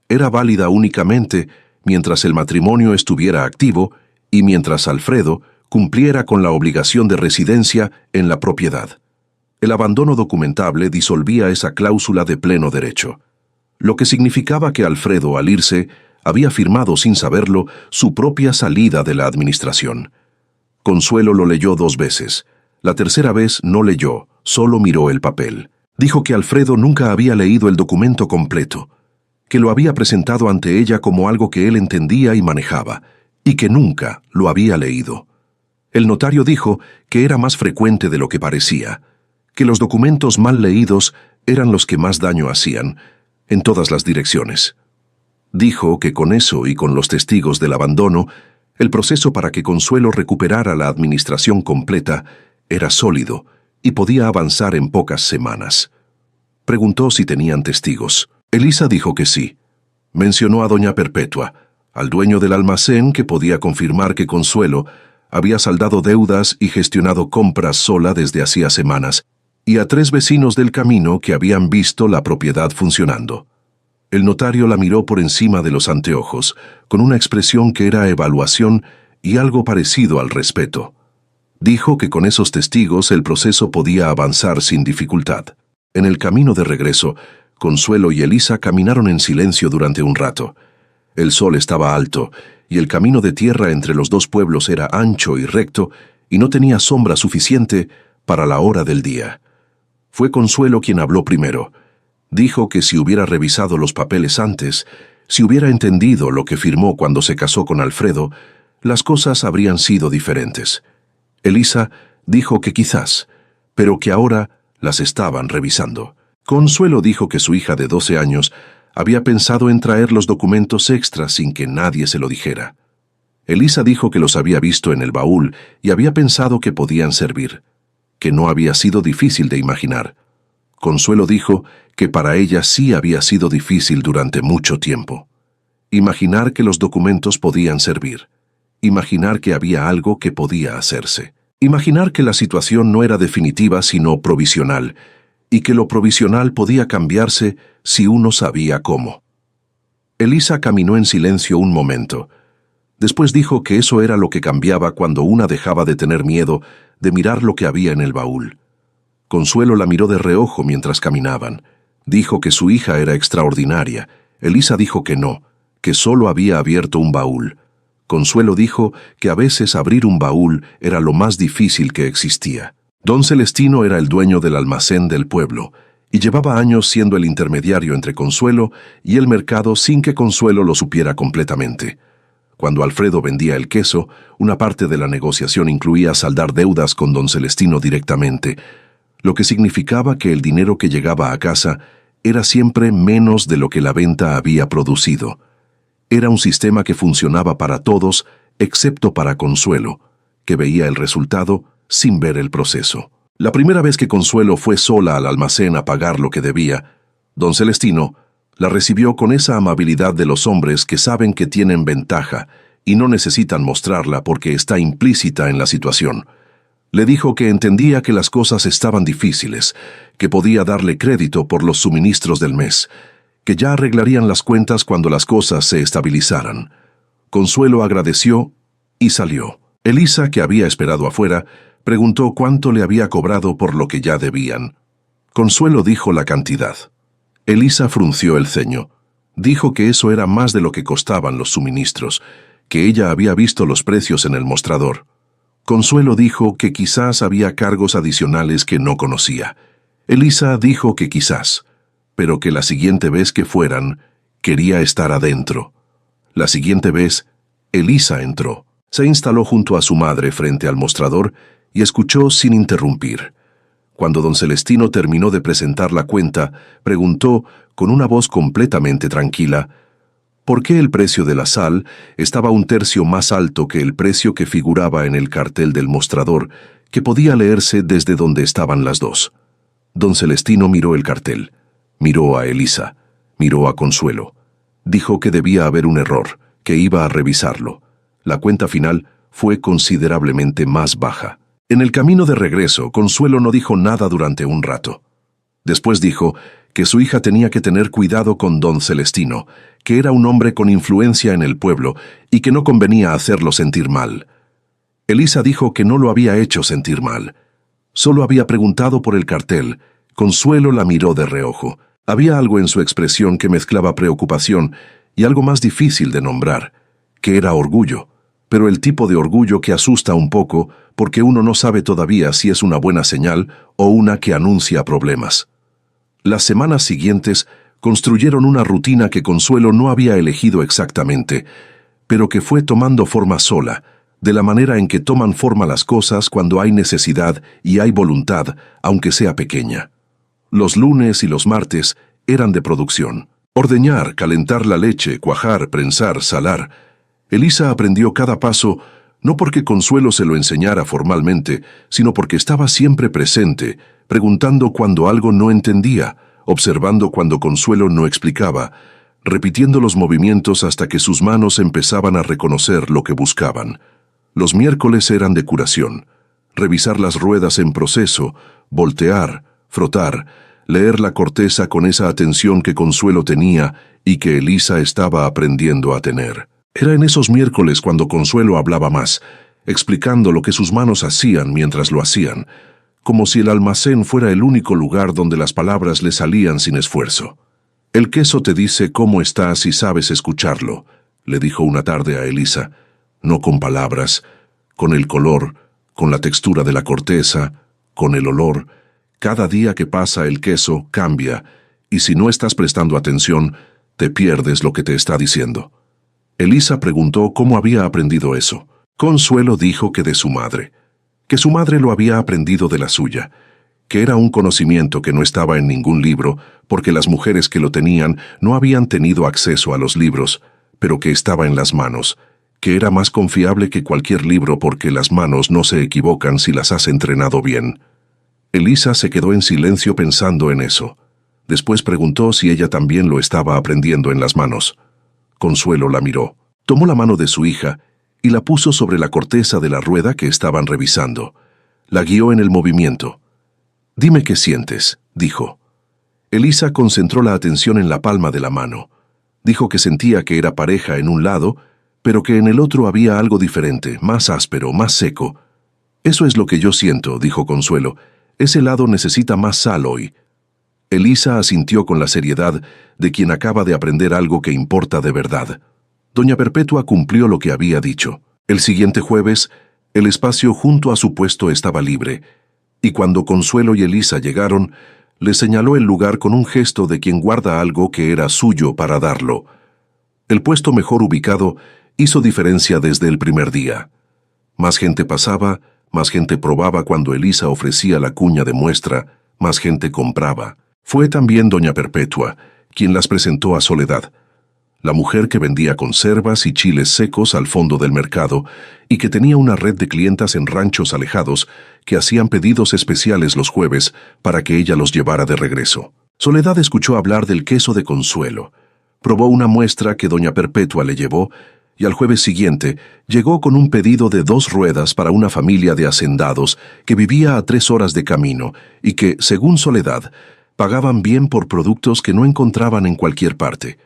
Era válida únicamente mientras el matrimonio estuviera activo y mientras Alfredo cumpliera con la obligación de residencia en la propiedad. El abandono documentable disolvía esa cláusula de pleno derecho, lo que significaba que Alfredo, al irse, había firmado sin saberlo su propia salida de la administración. Consuelo lo leyó 2 veces. La tercera vez no leyó, solo miró el papel. Dijo que Alfredo nunca había leído el documento completo, que lo había presentado ante ella como algo que él entendía y manejaba, y que nunca lo había leído. El notario dijo que era más frecuente de lo que parecía, que los documentos mal leídos eran los que más daño hacían, en todas las direcciones. Dijo que con eso y con los testigos del abandono, el proceso para que Consuelo recuperara la administración completa era sólido y podía avanzar en pocas semanas. Preguntó si tenían testigos. Elisa dijo que sí. Mencionó a doña Perpetua, al dueño del almacén que podía confirmar que Consuelo había saldado deudas y gestionado compras sola desde hacía semanas, y a 3 vecinos del camino que habían visto la propiedad funcionando. El notario la miró por encima de los anteojos, con una expresión que era evaluación y algo parecido al respeto. Dijo que con esos testigos el proceso podía avanzar sin dificultad. En el camino de regreso, Consuelo y Elisa caminaron en silencio durante un rato. El sol estaba alto, y el camino de tierra entre los dos pueblos era ancho y recto, y no tenía sombra suficiente para la hora del día. Fue Consuelo quien habló primero. Dijo que si hubiera revisado los papeles antes, si hubiera entendido lo que firmó cuando se casó con Alfredo, las cosas habrían sido diferentes. Elisa dijo que quizás, pero que ahora las estaban revisando. Consuelo dijo que su hija de 12 años había pensado en traer los documentos extras sin que nadie se lo dijera. Elisa dijo que los había visto en el baúl y había pensado que podían servir, que no había sido difícil de imaginar. Consuelo dijo que para ella sí había sido difícil durante mucho tiempo. Imaginar que los documentos podían servir. Imaginar que había algo que podía hacerse. Imaginar que la situación no era definitiva sino provisional, y que lo provisional podía cambiarse si uno sabía cómo. Elisa caminó en silencio un momento. Después dijo que eso era lo que cambiaba cuando una dejaba de tener miedo de mirar lo que había en el baúl. Consuelo la miró de reojo mientras caminaban. Dijo que su hija era extraordinaria. Elisa dijo que no, que solo había abierto un baúl. Consuelo dijo que a veces abrir un baúl era lo más difícil que existía. Don Celestino era el dueño del almacén del pueblo y llevaba años siendo el intermediario entre Consuelo y el mercado sin que Consuelo lo supiera completamente. Cuando Alfredo vendía el queso, una parte de la negociación incluía saldar deudas con don Celestino directamente, lo que significaba que el dinero que llegaba a casa era siempre menos de lo que la venta había producido. Era un sistema que funcionaba para todos, excepto para Consuelo, que veía el resultado sin ver el proceso. La primera vez que Consuelo fue sola al almacén a pagar lo que debía, don Celestino la recibió con esa amabilidad de los hombres que saben que tienen ventaja y no necesitan mostrarla porque está implícita en la situación. Le dijo que entendía que las cosas estaban difíciles, que podía darle crédito por los suministros del mes, que ya arreglarían las cuentas cuando las cosas se estabilizaran. Consuelo agradeció y salió. Elisa, que había esperado afuera, preguntó cuánto le había cobrado por lo que ya debían. Consuelo dijo la cantidad. Elisa frunció el ceño. Dijo que eso era más de lo que costaban los suministros, que ella había visto los precios en el mostrador. Consuelo dijo que quizás había cargos adicionales que no conocía. Elisa dijo que quizás, pero que la siguiente vez que fueran, quería estar adentro. La siguiente vez, Elisa entró. Se instaló junto a su madre frente al mostrador y escuchó sin interrumpir. Cuando don Celestino terminó de presentar la cuenta, preguntó, con una voz completamente tranquila, ¿por qué el precio de la sal estaba un tercio más alto que el precio que figuraba en el cartel del mostrador, que podía leerse desde donde estaban las dos? Don Celestino miró el cartel, miró a Elisa, miró a Consuelo. Dijo que debía haber un error, que iba a revisarlo. La cuenta final fue considerablemente más baja. En el camino de regreso, Consuelo no dijo nada durante un rato. Después dijo que su hija tenía que tener cuidado con don Celestino, que era un hombre con influencia en el pueblo y que no convenía hacerlo sentir mal. Elisa dijo que no lo había hecho sentir mal. Solo había preguntado por el cartel. Consuelo la miró de reojo. Había algo en su expresión que mezclaba preocupación y algo más difícil de nombrar, que era orgullo, pero el tipo de orgullo que asusta un poco porque uno no sabe todavía si es una buena señal o una que anuncia problemas. Las semanas siguientes construyeron una rutina que Consuelo no había elegido exactamente, pero que fue tomando forma sola, de la manera en que toman forma las cosas cuando hay necesidad y hay voluntad, aunque sea pequeña. Los lunes y los martes eran de producción. Ordeñar, calentar la leche, cuajar, prensar, salar. Elisa aprendió cada paso, no porque Consuelo se lo enseñara formalmente, sino porque estaba siempre presente, preguntando cuando algo no entendía, observando cuando Consuelo no explicaba, repitiendo los movimientos hasta que sus manos empezaban a reconocer lo que buscaban. Los miércoles eran de curación, revisar las ruedas en proceso, voltear, frotar, leer la corteza con esa atención que Consuelo tenía y que Elisa estaba aprendiendo a tener. Era en esos miércoles cuando Consuelo hablaba más, explicando lo que sus manos hacían mientras lo hacían, como si el almacén fuera el único lugar donde las palabras le salían sin esfuerzo. El queso te dice cómo estás y sabes escucharlo, le dijo una tarde a Elisa, no con palabras, con el color, con la textura de la corteza, con el olor. Cada día que pasa el queso cambia, y si no estás prestando atención, te pierdes lo que te está diciendo. Elisa preguntó cómo había aprendido eso. Consuelo dijo que de su madre, que su madre lo había aprendido de la suya, que era un conocimiento que no estaba en ningún libro, porque las mujeres que lo tenían no habían tenido acceso a los libros, pero que estaba en las manos, que era más confiable que cualquier libro porque las manos no se equivocan si las has entrenado bien. Elisa se quedó en silencio pensando en eso. Después preguntó si ella también lo estaba aprendiendo en las manos. Consuelo la miró, tomó la mano de su hija y la puso sobre la corteza de la rueda que estaban revisando. La guió en el movimiento. «Dime qué sientes», dijo. Elisa concentró la atención en la palma de la mano. Dijo que sentía que era pareja en un lado, pero que en el otro había algo diferente, más áspero, más seco. «Eso es lo que yo siento», dijo Consuelo. «Ese lado necesita más sal hoy». Elisa asintió con la seriedad de quien acaba de aprender algo que importa de verdad. Doña Perpetua cumplió lo que había dicho. El siguiente jueves, el espacio junto a su puesto estaba libre, y cuando Consuelo y Elisa llegaron, le señaló el lugar con un gesto de quien guarda algo que era suyo para darlo. El puesto mejor ubicado hizo diferencia desde el primer día. Más gente pasaba, más gente probaba cuando Elisa ofrecía la cuña de muestra, más gente compraba. Fue también doña Perpetua quien las presentó a Soledad, la mujer que vendía conservas y chiles secos al fondo del mercado y que tenía una red de clientas en ranchos alejados que hacían pedidos especiales los jueves para que ella los llevara de regreso. Soledad escuchó hablar del queso de Consuelo, probó una muestra que doña Perpetua le llevó y al jueves siguiente llegó con un pedido de 2 ruedas para una familia de hacendados que vivía a 3 horas de camino y que, según Soledad, pagaban bien por productos que no encontraban en cualquier parte.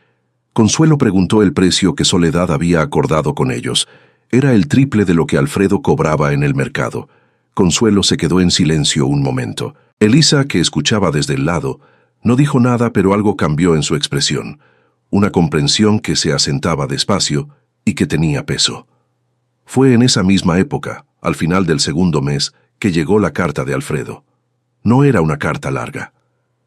Consuelo preguntó el precio que Soledad había acordado con ellos. Era el triple de lo que Alfredo cobraba en el mercado. Consuelo se quedó en silencio un momento. Elisa, que escuchaba desde el lado, no dijo nada, pero algo cambió en su expresión. Una comprensión que se asentaba despacio y que tenía peso. Fue en esa misma época, al final del segundo mes, que llegó la carta de Alfredo. No era una carta larga.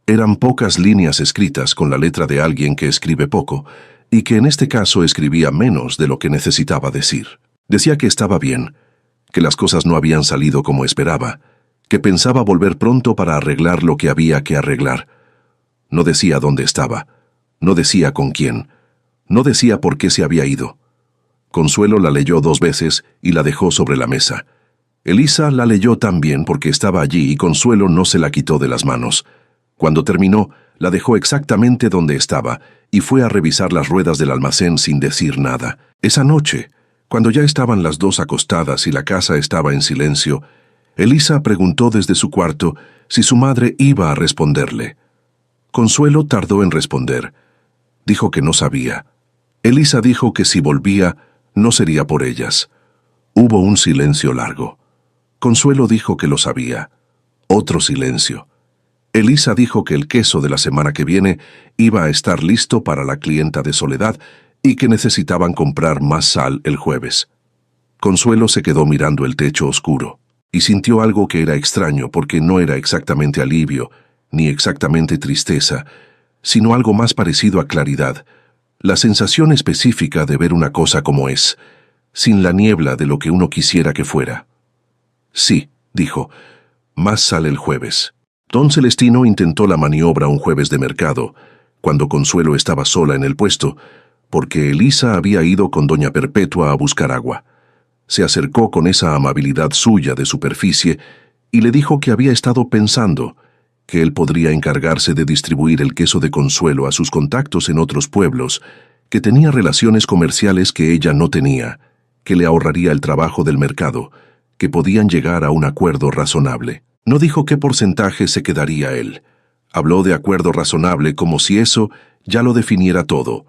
Eran pocas líneas escritas con la letra de alguien que escribe poco, y que en este caso escribía menos de lo que necesitaba decir. Decía que estaba bien, que las cosas no habían salido como esperaba, que pensaba volver pronto para arreglar lo que había que arreglar. No decía dónde estaba, no decía con quién, no decía por qué se había ido. Consuelo la leyó 2 veces y la dejó sobre la mesa. Elisa la leyó también porque estaba allí y Consuelo no se la quitó de las manos. Cuando terminó, la dejó exactamente donde estaba y fue a revisar las ruedas del almacén sin decir nada. Esa noche, cuando ya estaban las 2 acostadas y la casa estaba en silencio, Elisa preguntó desde su cuarto si su madre iba a responderle. Consuelo tardó en responder. Dijo que no sabía. Elisa dijo que si volvía, no sería por ellas. Hubo un silencio largo. Consuelo dijo que lo sabía. Otro silencio. Elisa dijo que el queso de la semana que viene iba a estar listo para la clienta de Soledad y que necesitaban comprar más sal el jueves. Consuelo se quedó mirando el techo oscuro y sintió algo que era extraño porque no era exactamente alivio ni exactamente tristeza, sino algo más parecido a claridad, la sensación específica de ver una cosa como es, sin la niebla de lo que uno quisiera que fuera. «Sí», dijo, «más sal el jueves». Don Celestino intentó la maniobra un jueves de mercado, cuando Consuelo estaba sola en el puesto, porque Elisa había ido con doña Perpetua a buscar agua. Se acercó con esa amabilidad suya de superficie y le dijo que había estado pensando que él podría encargarse de distribuir el queso de Consuelo a sus contactos en otros pueblos, que tenía relaciones comerciales que ella no tenía, que le ahorraría el trabajo del mercado, que podían llegar a un acuerdo razonable. No dijo qué porcentaje se quedaría él. Habló de acuerdo razonable como si eso ya lo definiera todo.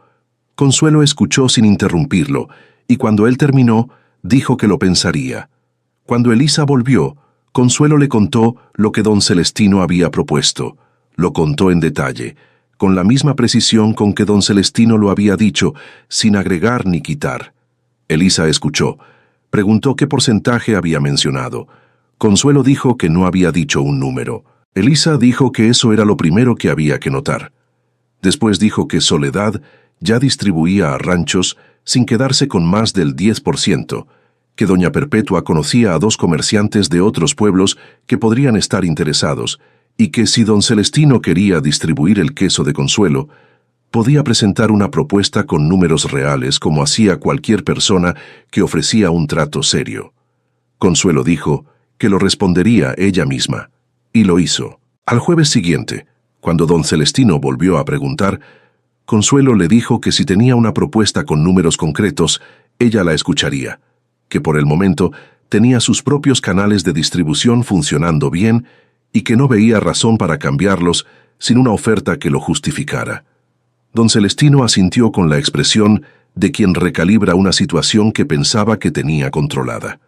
Consuelo escuchó sin interrumpirlo, y cuando él terminó, dijo que lo pensaría. Cuando Elisa volvió, Consuelo le contó lo que don Celestino había propuesto. Lo contó en detalle, con la misma precisión con que don Celestino lo había dicho, sin agregar ni quitar. Elisa escuchó. Preguntó qué porcentaje había mencionado. Consuelo dijo que no había dicho un número. Elisa dijo que eso era lo primero que había que notar. Después dijo que Soledad ya distribuía a ranchos sin quedarse con más del 10%, que doña Perpetua conocía a 2 comerciantes de otros pueblos que podrían estar interesados, y que si don Celestino quería distribuir el queso de Consuelo, podía presentar una propuesta con números reales como hacía cualquier persona que ofrecía un trato serio. Consuelo dijo que lo respondería ella misma, y lo hizo. Al jueves siguiente, cuando don Celestino volvió a preguntar, Consuelo le dijo que si tenía una propuesta con números concretos, ella la escucharía, que por el momento tenía sus propios canales de distribución funcionando bien y que no veía razón para cambiarlos sin una oferta que lo justificara. Don Celestino asintió con la expresión de quien recalibra una situación que pensaba que tenía controlada.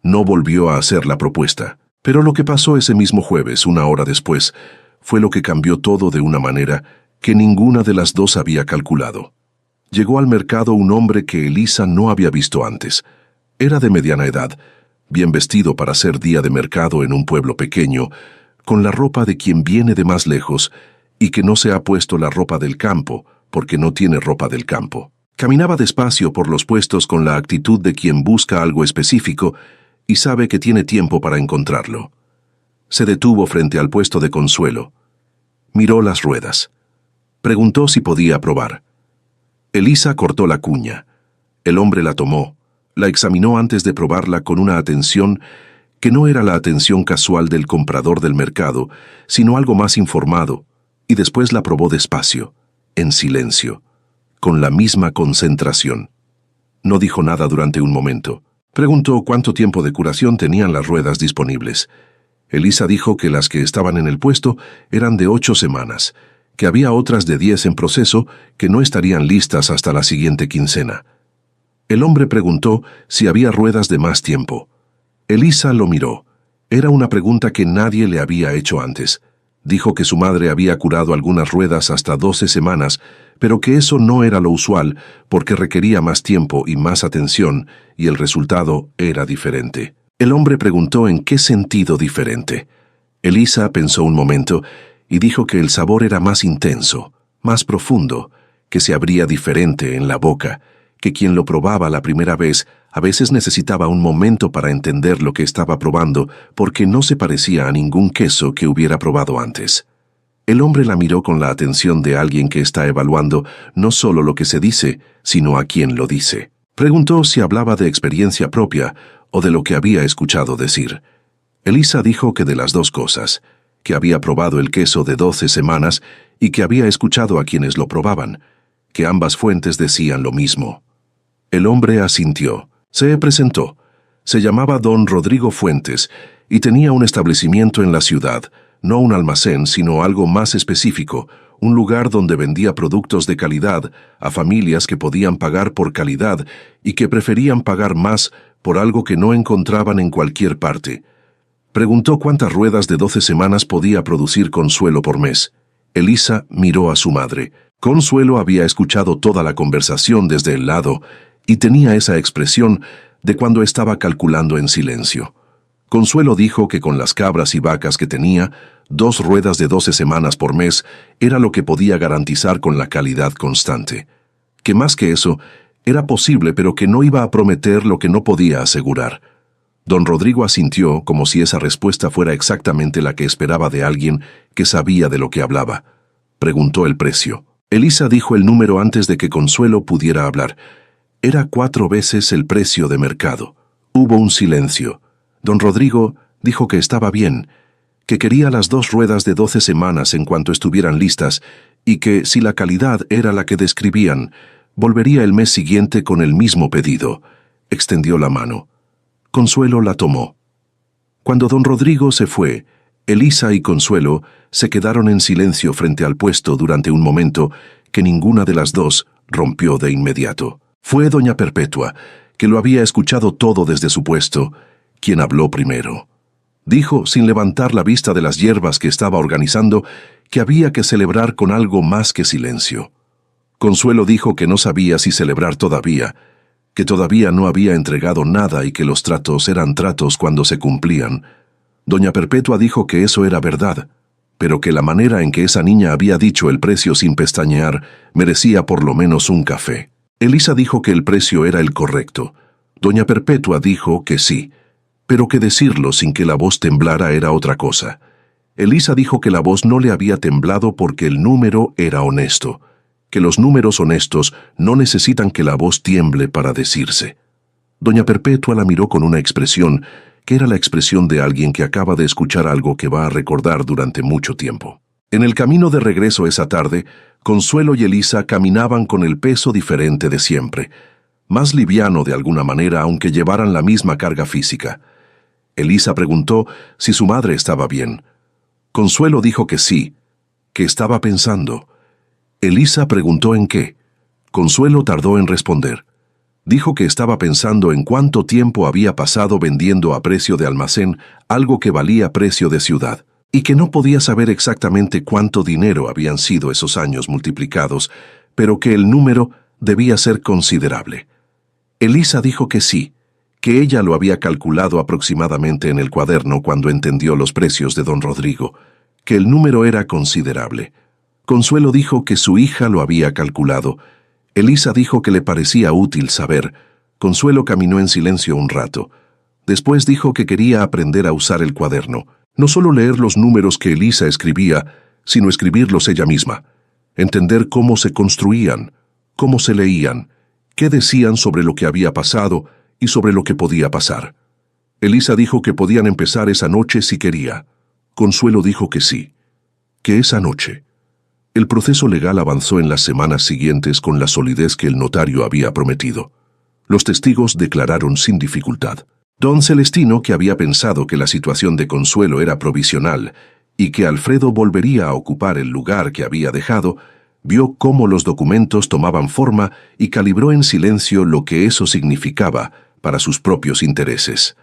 No volvió a hacer la propuesta, pero lo que pasó ese mismo jueves, una hora después, fue lo que cambió todo de una manera que ninguna de las dos había calculado. Llegó al mercado un hombre que Elisa no había visto antes. Era de mediana edad, bien vestido para ser día de mercado en un pueblo pequeño, con la ropa de quien viene de más lejos y que no se ha puesto la ropa del campo porque no tiene ropa del campo. Caminaba despacio por los puestos con la actitud de quien busca algo específico y sabe que tiene tiempo para encontrarlo. Se detuvo frente al puesto de Consuelo. Miró las ruedas. Preguntó si podía probar. Elisa cortó la cuña. El hombre la tomó, la examinó antes de probarla con una atención que no era la atención casual del comprador del mercado, sino algo más informado, y después la probó despacio, en silencio, con la misma concentración. No dijo nada durante un momento. Preguntó cuánto tiempo de curación tenían las ruedas disponibles. Elisa dijo que las que estaban en el puesto eran de 8 semanas, que había otras de 10 en proceso que no estarían listas hasta la siguiente quincena. El hombre preguntó si había ruedas de más tiempo. Elisa lo miró. Era una pregunta que nadie le había hecho antes. Dijo que su madre había curado algunas ruedas hasta 12 semanas, pero que eso no era lo usual porque requería más tiempo y más atención, y el resultado era diferente. El hombre preguntó en qué sentido diferente. Elisa pensó un momento y dijo que el sabor era más intenso, más profundo, que se abría diferente en la boca, que quien lo probaba la primera vez a veces necesitaba un momento para entender lo que estaba probando porque no se parecía a ningún queso que hubiera probado antes. El hombre la miró con la atención de alguien que está evaluando no solo lo que se dice, sino a quien lo dice. Preguntó si hablaba de experiencia propia o de lo que había escuchado decir. Elisa dijo que de las dos cosas, que había probado el queso de 12 semanas y que había escuchado a quienes lo probaban, que ambas fuentes decían lo mismo. El hombre asintió. Se presentó. Se llamaba don Rodrigo Fuentes y tenía un establecimiento en la ciudad, no un almacén, sino algo más específico, un lugar donde vendía productos de calidad a familias que podían pagar por calidad y que preferían pagar más por algo que no encontraban en cualquier parte. Preguntó cuántas ruedas de 12 semanas podía producir Consuelo por mes. Elisa miró a su madre. Consuelo había escuchado toda la conversación desde el lado y tenía esa expresión de cuando estaba calculando en silencio. Consuelo dijo que con las cabras y vacas que tenía, 2 ruedas de 12 semanas por mes era lo que podía garantizar con la calidad constante. Que más que eso, era posible pero que no iba a prometer lo que no podía asegurar. Don Rodrigo asintió como si esa respuesta fuera exactamente la que esperaba de alguien que sabía de lo que hablaba. Preguntó el precio. Elisa dijo el número antes de que Consuelo pudiera hablar. Era 4 veces el precio de mercado. Hubo un silencio. Don Rodrigo dijo que estaba bien, que quería las 2 ruedas de 12 semanas en cuanto estuvieran listas y que, si la calidad era la que describían, volvería el mes siguiente con el mismo pedido. Extendió la mano. Consuelo la tomó. Cuando don Rodrigo se fue, Elisa y Consuelo se quedaron en silencio frente al puesto durante un momento que ninguna de las dos rompió de inmediato. Fue doña Perpetua, que lo había escuchado todo desde su puesto, quien habló primero. Dijo, sin levantar la vista de las hierbas que estaba organizando, que había que celebrar con algo más que silencio. Consuelo dijo que no sabía si celebrar todavía, que todavía no había entregado nada y que los tratos eran tratos cuando se cumplían. Doña Perpetua dijo que eso era verdad, pero que la manera en que esa niña había dicho el precio sin pestañear merecía por lo menos un café. Elisa dijo que el precio era el correcto. Doña Perpetua dijo que sí, pero que decirlo sin que la voz temblara era otra cosa. Elisa dijo que la voz no le había temblado porque el número era honesto, que los números honestos no necesitan que la voz tiemble para decirse. Doña Perpetua la miró con una expresión que era la expresión de alguien que acaba de escuchar algo que va a recordar durante mucho tiempo. En el camino de regreso esa tarde, Consuelo y Elisa caminaban con el peso diferente de siempre, más liviano de alguna manera aunque llevaran la misma carga física. Elisa preguntó si su madre estaba bien. Consuelo dijo que sí, que estaba pensando. Elisa preguntó en qué. Consuelo tardó en responder. Dijo que estaba pensando en cuánto tiempo había pasado vendiendo a precio de almacén algo que valía precio de ciudad, y que no podía saber exactamente cuánto dinero habían sido esos años multiplicados, pero que el número debía ser considerable. Elisa dijo que sí, que ella lo había calculado aproximadamente en el cuaderno cuando entendió los precios de don Rodrigo, que el número era considerable. Consuelo dijo que su hija lo había calculado. Elisa dijo que le parecía útil saber. Consuelo caminó en silencio un rato. Después dijo que quería aprender a usar el cuaderno. No solo leer los números que Elisa escribía, sino escribirlos ella misma. Entender cómo se construían, cómo se leían, qué decían sobre lo que había pasado y sobre lo que podía pasar. Elisa dijo que podían empezar esa noche si quería. Consuelo dijo que sí, que esa noche. El proceso legal avanzó en las semanas siguientes con la solidez que el notario había prometido. Los testigos declararon sin dificultad. Don Celestino, que había pensado que la situación de Consuelo era provisional y que Alfredo volvería a ocupar el lugar que había dejado, vio cómo los documentos tomaban forma y calibró en silencio lo que eso significaba para sus propios intereses.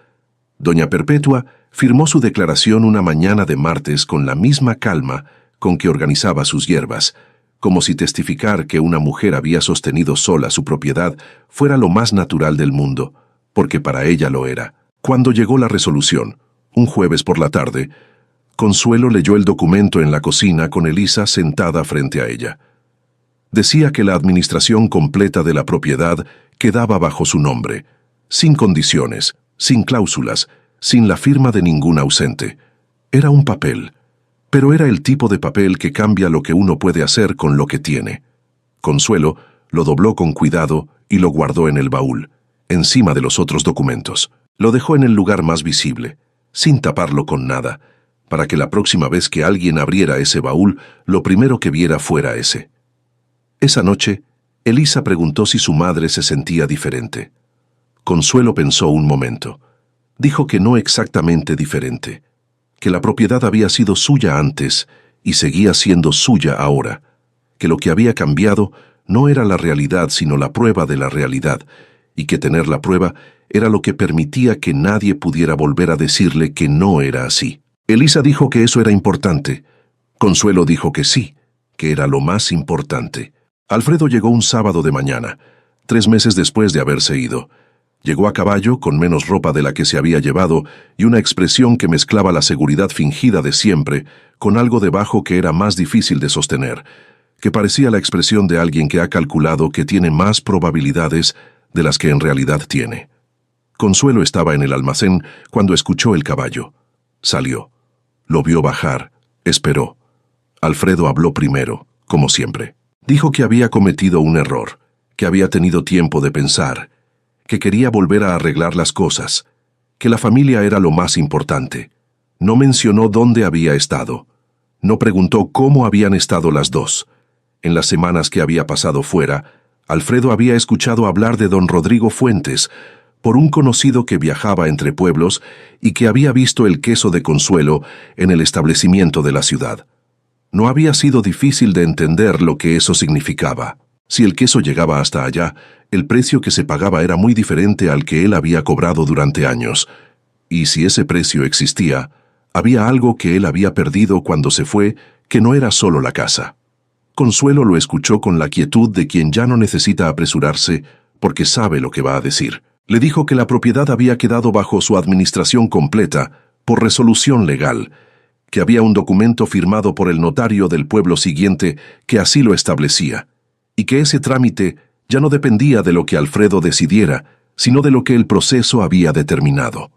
Doña Perpetua firmó su declaración una mañana de martes con la misma calma con que organizaba sus hierbas, como si testificar que una mujer había sostenido sola su propiedad fuera lo más natural del mundo, porque para ella lo era. Cuando llegó la resolución, un jueves por la tarde, Consuelo leyó el documento en la cocina con Elisa sentada frente a ella. Decía que la administración completa de la propiedad quedaba bajo su nombre, sin condiciones, sin cláusulas, sin la firma de ningún ausente. Era un papel. Pero era el tipo de papel que cambia lo que uno puede hacer con lo que tiene. Consuelo lo dobló con cuidado y lo guardó en el baúl, encima de los otros documentos. Lo dejó en el lugar más visible, sin taparlo con nada, para que la próxima vez que alguien abriera ese baúl, lo primero que viera fuera ese. Esa noche, Elisa preguntó si su madre se sentía diferente. Consuelo pensó un momento. Dijo que no exactamente diferente, que la propiedad había sido suya antes y seguía siendo suya ahora, que lo que había cambiado no era la realidad sino la prueba de la realidad, y que tener la prueba era lo que permitía que nadie pudiera volver a decirle que no era así. Elisa dijo que eso era importante. Consuelo dijo que sí, que era lo más importante. Alfredo llegó un sábado de mañana, 3 meses después de haberse ido. Llegó a caballo, con menos ropa de la que se había llevado, y una expresión que mezclaba la seguridad fingida de siempre con algo debajo que era más difícil de sostener, que parecía la expresión de alguien que ha calculado que tiene más probabilidades de las que en realidad tiene. Consuelo estaba en el almacén cuando escuchó el caballo. Salió. Lo vio bajar. Esperó. Alfredo habló primero, como siempre. Dijo que había cometido un error, que había tenido tiempo de pensar, que quería volver a arreglar las cosas, que la familia era lo más importante. No mencionó dónde había estado. No preguntó cómo habían estado las dos. En las semanas que había pasado fuera, Alfredo había escuchado hablar de don Rodrigo Fuentes, por un conocido que viajaba entre pueblos y que había visto el queso de Consuelo en el establecimiento de la ciudad. No había sido difícil de entender lo que eso significaba. Si el queso llegaba hasta allá, el precio que se pagaba era muy diferente al que él había cobrado durante años. Y si ese precio existía, había algo que él había perdido cuando se fue que no era solo la casa. Consuelo lo escuchó con la quietud de quien ya no necesita apresurarse porque sabe lo que va a decir. Le dijo que la propiedad había quedado bajo su administración completa por resolución legal, que había un documento firmado por el notario del pueblo siguiente que así lo establecía, y que ese trámite ya no dependía de lo que Alfredo decidiera, sino de lo que el proceso había determinado.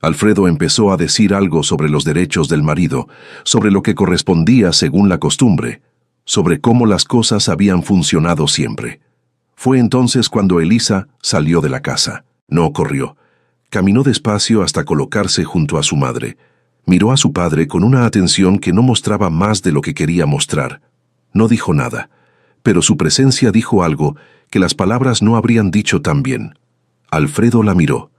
Alfredo empezó a decir algo sobre los derechos del marido, sobre lo que correspondía según la costumbre, sobre cómo las cosas habían funcionado siempre. Fue entonces cuando Elisa salió de la casa. No corrió. Caminó despacio hasta colocarse junto a su madre. Miró a su padre con una atención que no mostraba más de lo que quería mostrar. No dijo nada, pero su presencia dijo algo que las palabras no habrían dicho tan bien. Alfredo la miró,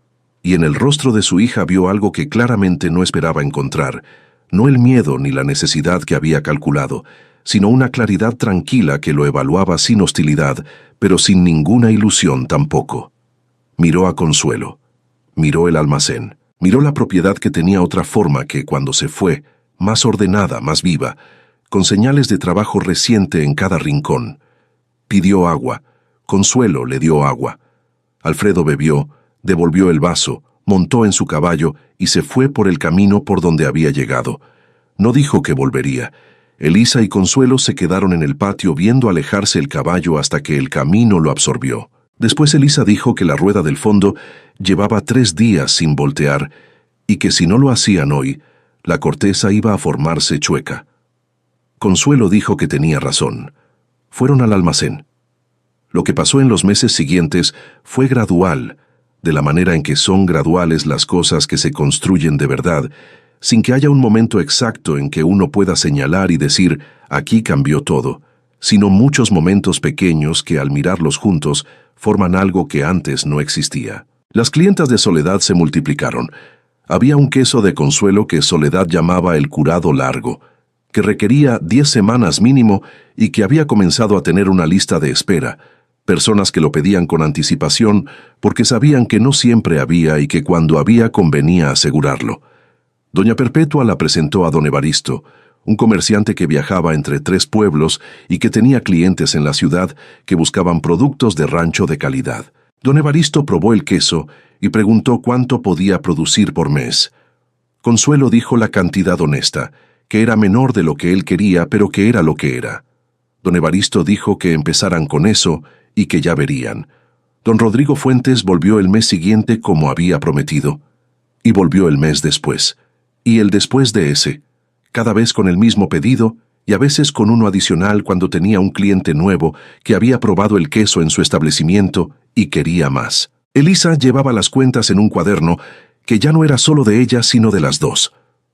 y en el rostro de su hija vio algo que claramente no esperaba encontrar, no el miedo ni la necesidad que había calculado, sino una claridad tranquila que lo evaluaba sin hostilidad, pero sin ninguna ilusión tampoco. Miró a Consuelo, miró el almacén, miró la propiedad que tenía otra forma que cuando se fue, más ordenada, más viva, con señales de trabajo reciente en cada rincón. Pidió agua, Consuelo le dio agua. Alfredo bebió, devolvió el vaso, montó en su caballo y se fue por el camino por donde había llegado. No dijo que volvería. Elisa y Consuelo se quedaron en el patio viendo alejarse el caballo hasta que el camino lo absorbió. Después Elisa dijo que la rueda del fondo llevaba 3 días sin voltear y que si no lo hacían hoy, la corteza iba a formarse chueca. Consuelo dijo que tenía razón. Fueron al almacén. Lo que pasó en los meses siguientes fue gradual, de la manera en que son graduales las cosas que se construyen de verdad, sin que haya un momento exacto en que uno pueda señalar y decir, aquí cambió todo, sino muchos momentos pequeños que al mirarlos juntos forman algo que antes no existía. Las clientas de Soledad se multiplicaron. Había un queso de Consuelo que Soledad llamaba el curado largo, que requería 10 semanas mínimo y que había comenzado a tener una lista de espera, personas que lo pedían con anticipación porque sabían que no siempre había y que cuando había convenía asegurarlo. Doña Perpetua la presentó a don Evaristo, un comerciante que viajaba entre 3 pueblos y que tenía clientes en la ciudad que buscaban productos de rancho de calidad. Don Evaristo probó el queso y preguntó cuánto podía producir por mes. Consuelo dijo la cantidad honesta, que era menor de lo que él quería, pero que era lo que era. Don Evaristo dijo que empezaran con eso y que ya verían. Don Rodrigo Fuentes volvió el mes siguiente como había prometido, y volvió el mes después, y el después de ese, cada vez con el mismo pedido y a veces con uno adicional cuando tenía un cliente nuevo que había probado el queso en su establecimiento y quería más. Elisa llevaba las cuentas en un cuaderno que ya no era solo de ella sino de las dos,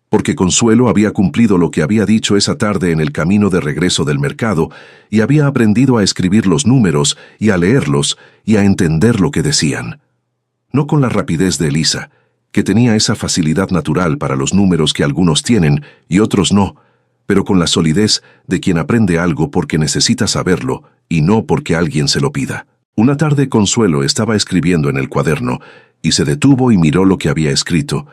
porque Consuelo había cumplido lo que había dicho esa tarde en el camino de regreso del mercado y había aprendido a escribir los números y a leerlos y a entender lo que decían. No con la rapidez de Elisa, que tenía esa facilidad natural para los números que algunos tienen y otros no, pero con la solidez de quien aprende algo porque necesita saberlo y no porque alguien se lo pida. Una tarde Consuelo estaba escribiendo en el cuaderno y se detuvo y miró lo que había escrito,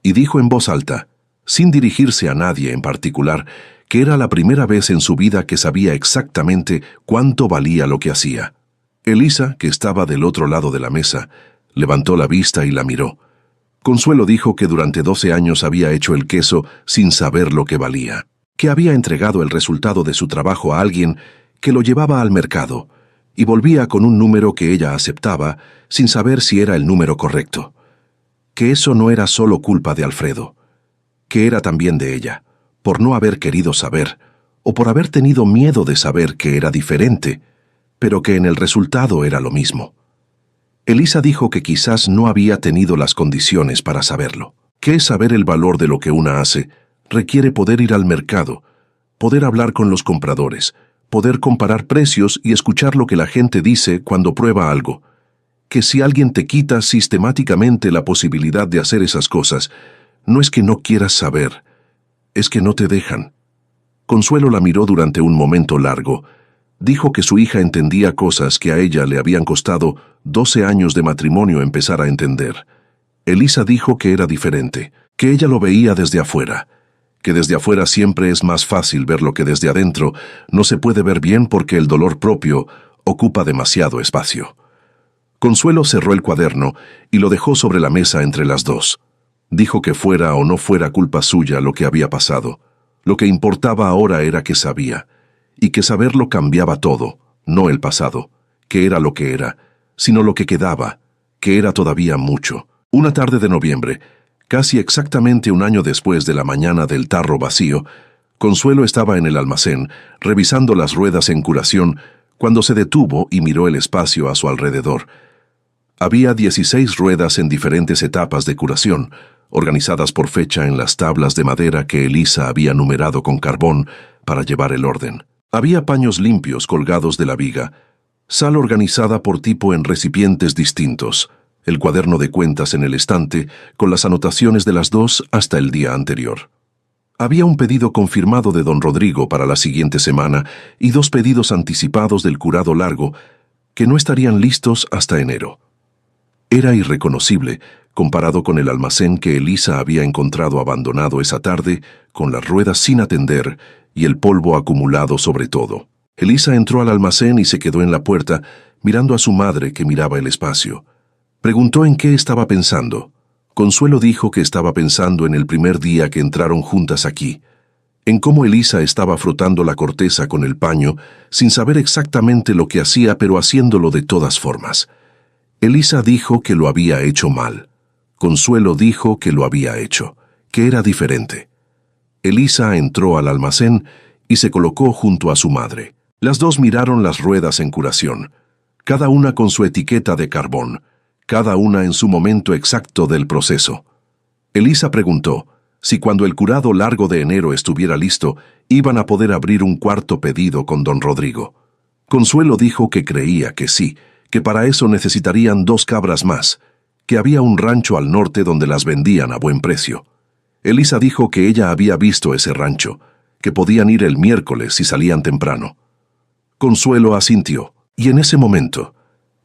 y dijo en voz alta, sin dirigirse a nadie en particular, que era la primera vez en su vida que sabía exactamente cuánto valía lo que hacía. Elisa, que estaba del otro lado de la mesa, levantó la vista y la miró. Consuelo dijo que durante 12 años había hecho el queso sin saber lo que valía, que había entregado el resultado de su trabajo a alguien que lo llevaba al mercado y volvía con un número que ella aceptaba sin saber si era el número correcto, que eso no era solo culpa de Alfredo, que era también de ella, por no haber querido saber, o por haber tenido miedo de saber que era diferente, pero que en el resultado era lo mismo. Elisa dijo que quizás no había tenido las condiciones para saberlo. ¿Qué es saber el valor de lo que una hace? Requiere poder ir al mercado, poder hablar con los compradores, poder comparar precios y escuchar lo que la gente dice cuando prueba algo. Que si alguien te quita sistemáticamente la posibilidad de hacer esas cosas, no es que no quieras saber, es que no te dejan. Consuelo la miró durante un momento largo. Dijo que su hija entendía cosas que a ella le habían costado 12 años de matrimonio empezar a entender. Elisa dijo que era diferente, que ella lo veía desde afuera, que desde afuera siempre es más fácil ver lo que desde adentro no se puede ver bien porque el dolor propio ocupa demasiado espacio. Consuelo cerró el cuaderno y lo dejó sobre la mesa entre las dos. Dijo que fuera o no fuera culpa suya lo que había pasado. Lo que importaba ahora era que sabía, y que saberlo cambiaba todo, no el pasado, que era lo que era, sino lo que quedaba, que era todavía mucho. Una tarde de noviembre, casi exactamente un año después de la mañana del tarro vacío, Consuelo estaba en el almacén, revisando las ruedas en curación, cuando se detuvo y miró el espacio a su alrededor. Había 16 ruedas en diferentes etapas de curación, organizadas por fecha en las tablas de madera que Elisa había numerado con carbón para llevar el orden. Había paños limpios colgados de la viga, sal organizada por tipo en recipientes distintos, el cuaderno de cuentas en el estante con las anotaciones de las dos hasta el día anterior. Había un pedido confirmado de don Rodrigo para la siguiente semana y 2 pedidos anticipados del curado largo que no estarían listos hasta enero. Era irreconocible comparado con el almacén que Elisa había encontrado abandonado esa tarde, con las ruedas sin atender y el polvo acumulado sobre todo. Elisa entró al almacén y se quedó en la puerta, mirando a su madre que miraba el espacio. Preguntó en qué estaba pensando. Consuelo dijo que estaba pensando en el primer día que entraron juntas aquí, en cómo Elisa estaba frotando la corteza con el paño, sin saber exactamente lo que hacía, pero haciéndolo de todas formas. Elisa dijo que lo había hecho mal. Consuelo dijo que lo había hecho, que era diferente. Elisa entró al almacén y se colocó junto a su madre. Las dos miraron las ruedas en curación, cada una con su etiqueta de carbón, cada una en su momento exacto del proceso. Elisa preguntó si cuando el curado largo de enero estuviera listo, iban a poder abrir un cuarto pedido con don Rodrigo. Consuelo dijo que creía que sí, que para eso necesitarían 2 cabras más, que había un rancho al norte donde las vendían a buen precio. Elisa dijo que ella había visto ese rancho, que podían ir el miércoles si salían temprano. Consuelo asintió, y en ese momento,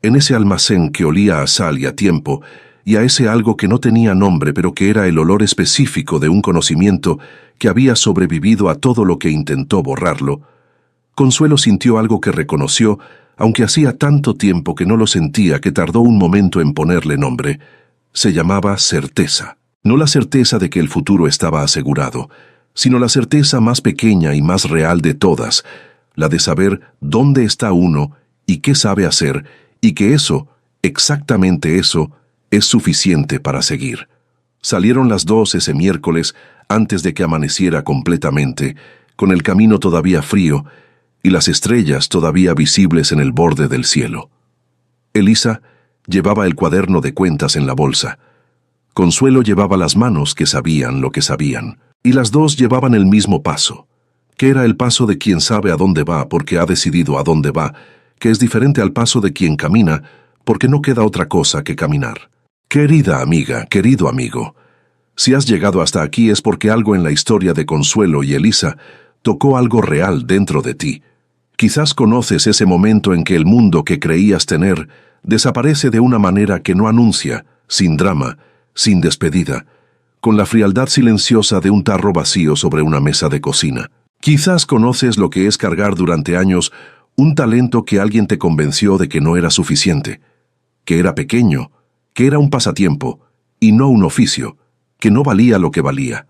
en ese almacén que olía a sal y a tiempo, y a ese algo que no tenía nombre pero que era el olor específico de un conocimiento que había sobrevivido a todo lo que intentó borrarlo, Consuelo sintió algo que reconoció, aunque hacía tanto tiempo que no lo sentía que tardó un momento en ponerle nombre. Se llamaba certeza. No la certeza de que el futuro estaba asegurado, sino la certeza más pequeña y más real de todas, la de saber dónde está uno y qué sabe hacer, y que eso, exactamente eso, es suficiente para seguir. Salieron las dos ese miércoles antes de que amaneciera completamente, con el camino todavía frío y las estrellas todavía visibles en el borde del cielo. Elisa llevaba el cuaderno de cuentas en la bolsa. Consuelo llevaba las manos que sabían lo que sabían, y las dos llevaban el mismo paso, que era el paso de quien sabe a dónde va porque ha decidido a dónde va, que es diferente al paso de quien camina porque no queda otra cosa que caminar. Querida amiga, querido amigo, si has llegado hasta aquí es porque algo en la historia de Consuelo y Elisa tocó algo real dentro de ti. Quizás conoces ese momento en que el mundo que creías tener desaparece de una manera que no anuncia, sin drama, sin despedida, con la frialdad silenciosa de un tarro vacío sobre una mesa de cocina. Quizás conoces lo que es cargar durante años un talento que alguien te convenció de que no era suficiente, que era pequeño, que era un pasatiempo y no un oficio, que no valía lo que valía.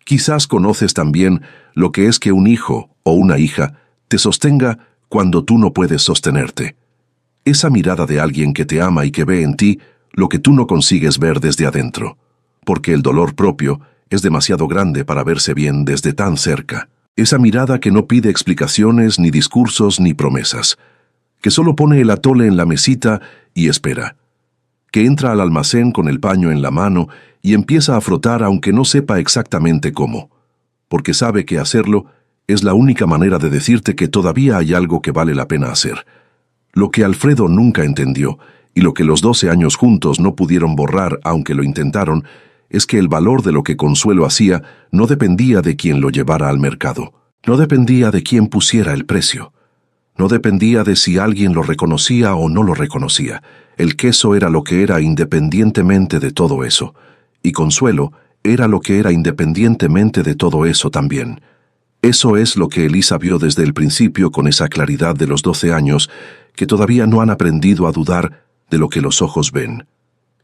Quizás conoces también lo que es que un hijo o una hija te sostenga cuando tú no puedes sostenerte. Esa mirada de alguien que te ama y que ve en ti lo que tú no consigues ver desde adentro, porque el dolor propio es demasiado grande para verse bien desde tan cerca. Esa mirada que no pide explicaciones, ni discursos, ni promesas, que solo pone el atole en la mesita y espera, que entra al almacén con el paño en la mano y empieza a frotar aunque no sepa exactamente cómo, porque sabe que hacerlo es la única manera de decirte que todavía hay algo que vale la pena hacer. Lo que Alfredo nunca entendió, y lo que los 12 años juntos no pudieron borrar aunque lo intentaron, es que el valor de lo que Consuelo hacía no dependía de quien lo llevara al mercado, no dependía de quién pusiera el precio, no dependía de si alguien lo reconocía o no lo reconocía. El queso era lo que era independientemente de todo eso, y Consuelo era lo que era independientemente de todo eso también. Eso es lo que Elisa vio desde el principio con esa claridad de los 12 años, que todavía no han aprendido a dudar de lo que los ojos ven.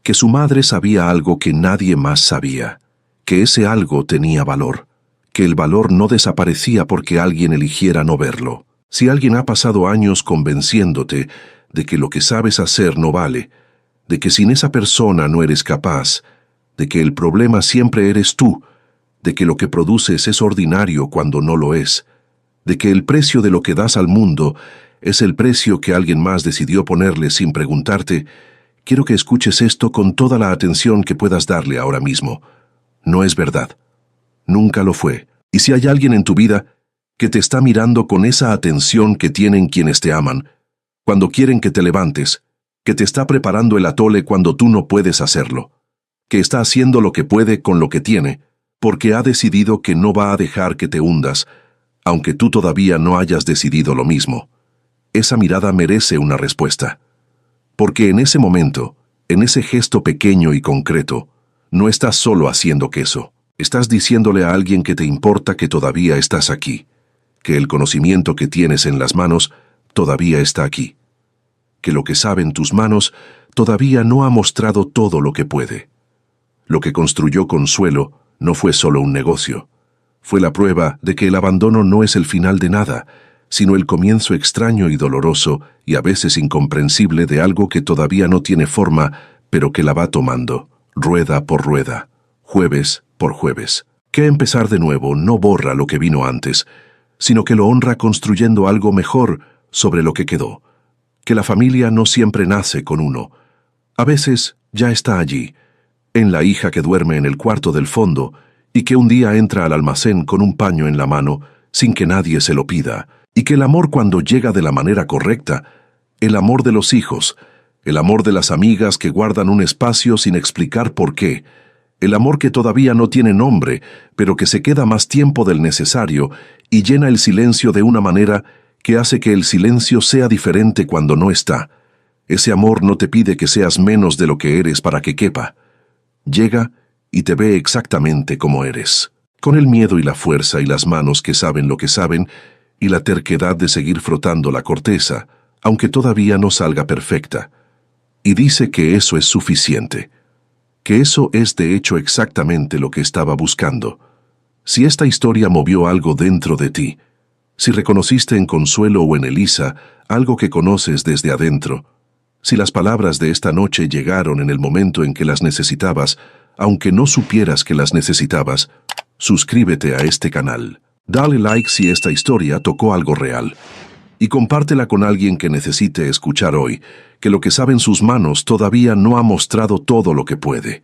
Que su madre sabía algo que nadie más sabía, que ese algo tenía valor, que el valor no desaparecía porque alguien eligiera no verlo. Si alguien ha pasado años convenciéndote de que lo que sabes hacer no vale, de que sin esa persona no eres capaz, de que el problema siempre eres tú, de que lo que produces es ordinario cuando no lo es, de que el precio de lo que das al mundo es el precio que alguien más decidió ponerle sin preguntarte, quiero que escuches esto con toda la atención que puedas darle ahora mismo. No es verdad. Nunca lo fue. Y si hay alguien en tu vida que te está mirando con esa atención que tienen quienes te aman, cuando quieren que te levantes, que te está preparando el atole cuando tú no puedes hacerlo, que está haciendo lo que puede con lo que tiene, porque ha decidido que no va a dejar que te hundas, aunque tú todavía no hayas decidido lo mismo. Esa mirada merece una respuesta. Porque en ese momento, en ese gesto pequeño y concreto, no estás solo haciendo queso. Estás diciéndole a alguien que te importa que todavía estás aquí, que el conocimiento que tienes en las manos todavía está aquí, que lo que sabe en tus manos todavía no ha mostrado todo lo que puede. Lo que construyó Consuelo no fue solo un negocio. Fue la prueba de que el abandono no es el final de nada, sino el comienzo extraño y doloroso y a veces incomprensible de algo que todavía no tiene forma, pero que la va tomando, rueda por rueda, jueves por jueves. Que empezar de nuevo no borra lo que vino antes, sino que lo honra construyendo algo mejor sobre lo que quedó. Que la familia no siempre nace con uno. A veces ya está allí, en la hija que duerme en el cuarto del fondo y que un día entra al almacén con un paño en la mano sin que nadie se lo pida, y que el amor cuando llega de la manera correcta, el amor de los hijos, el amor de las amigas que guardan un espacio sin explicar por qué, el amor que todavía no tiene nombre, pero que se queda más tiempo del necesario y llena el silencio de una manera que hace que el silencio sea diferente cuando no está. Ese amor no te pide que seas menos de lo que eres para que quepa. Llega y te ve exactamente como eres, con el miedo y la fuerza y las manos que saben lo que saben y la terquedad de seguir frotando la corteza, aunque todavía no salga perfecta. Y dice que eso es suficiente, que eso es de hecho exactamente lo que estaba buscando. Si esta historia movió algo dentro de ti, si reconociste en Consuelo o en Elisa algo que conoces desde adentro, si las palabras de esta noche llegaron en el momento en que las necesitabas, aunque no supieras que las necesitabas, suscríbete a este canal. Dale like si esta historia tocó algo real. Y compártela con alguien que necesite escuchar hoy, que lo que sabe en sus manos todavía no ha mostrado todo lo que puede.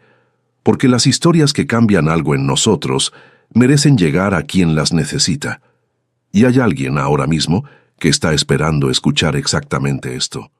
Porque las historias que cambian algo en nosotros merecen llegar a quien las necesita. Y hay alguien ahora mismo que está esperando escuchar exactamente esto.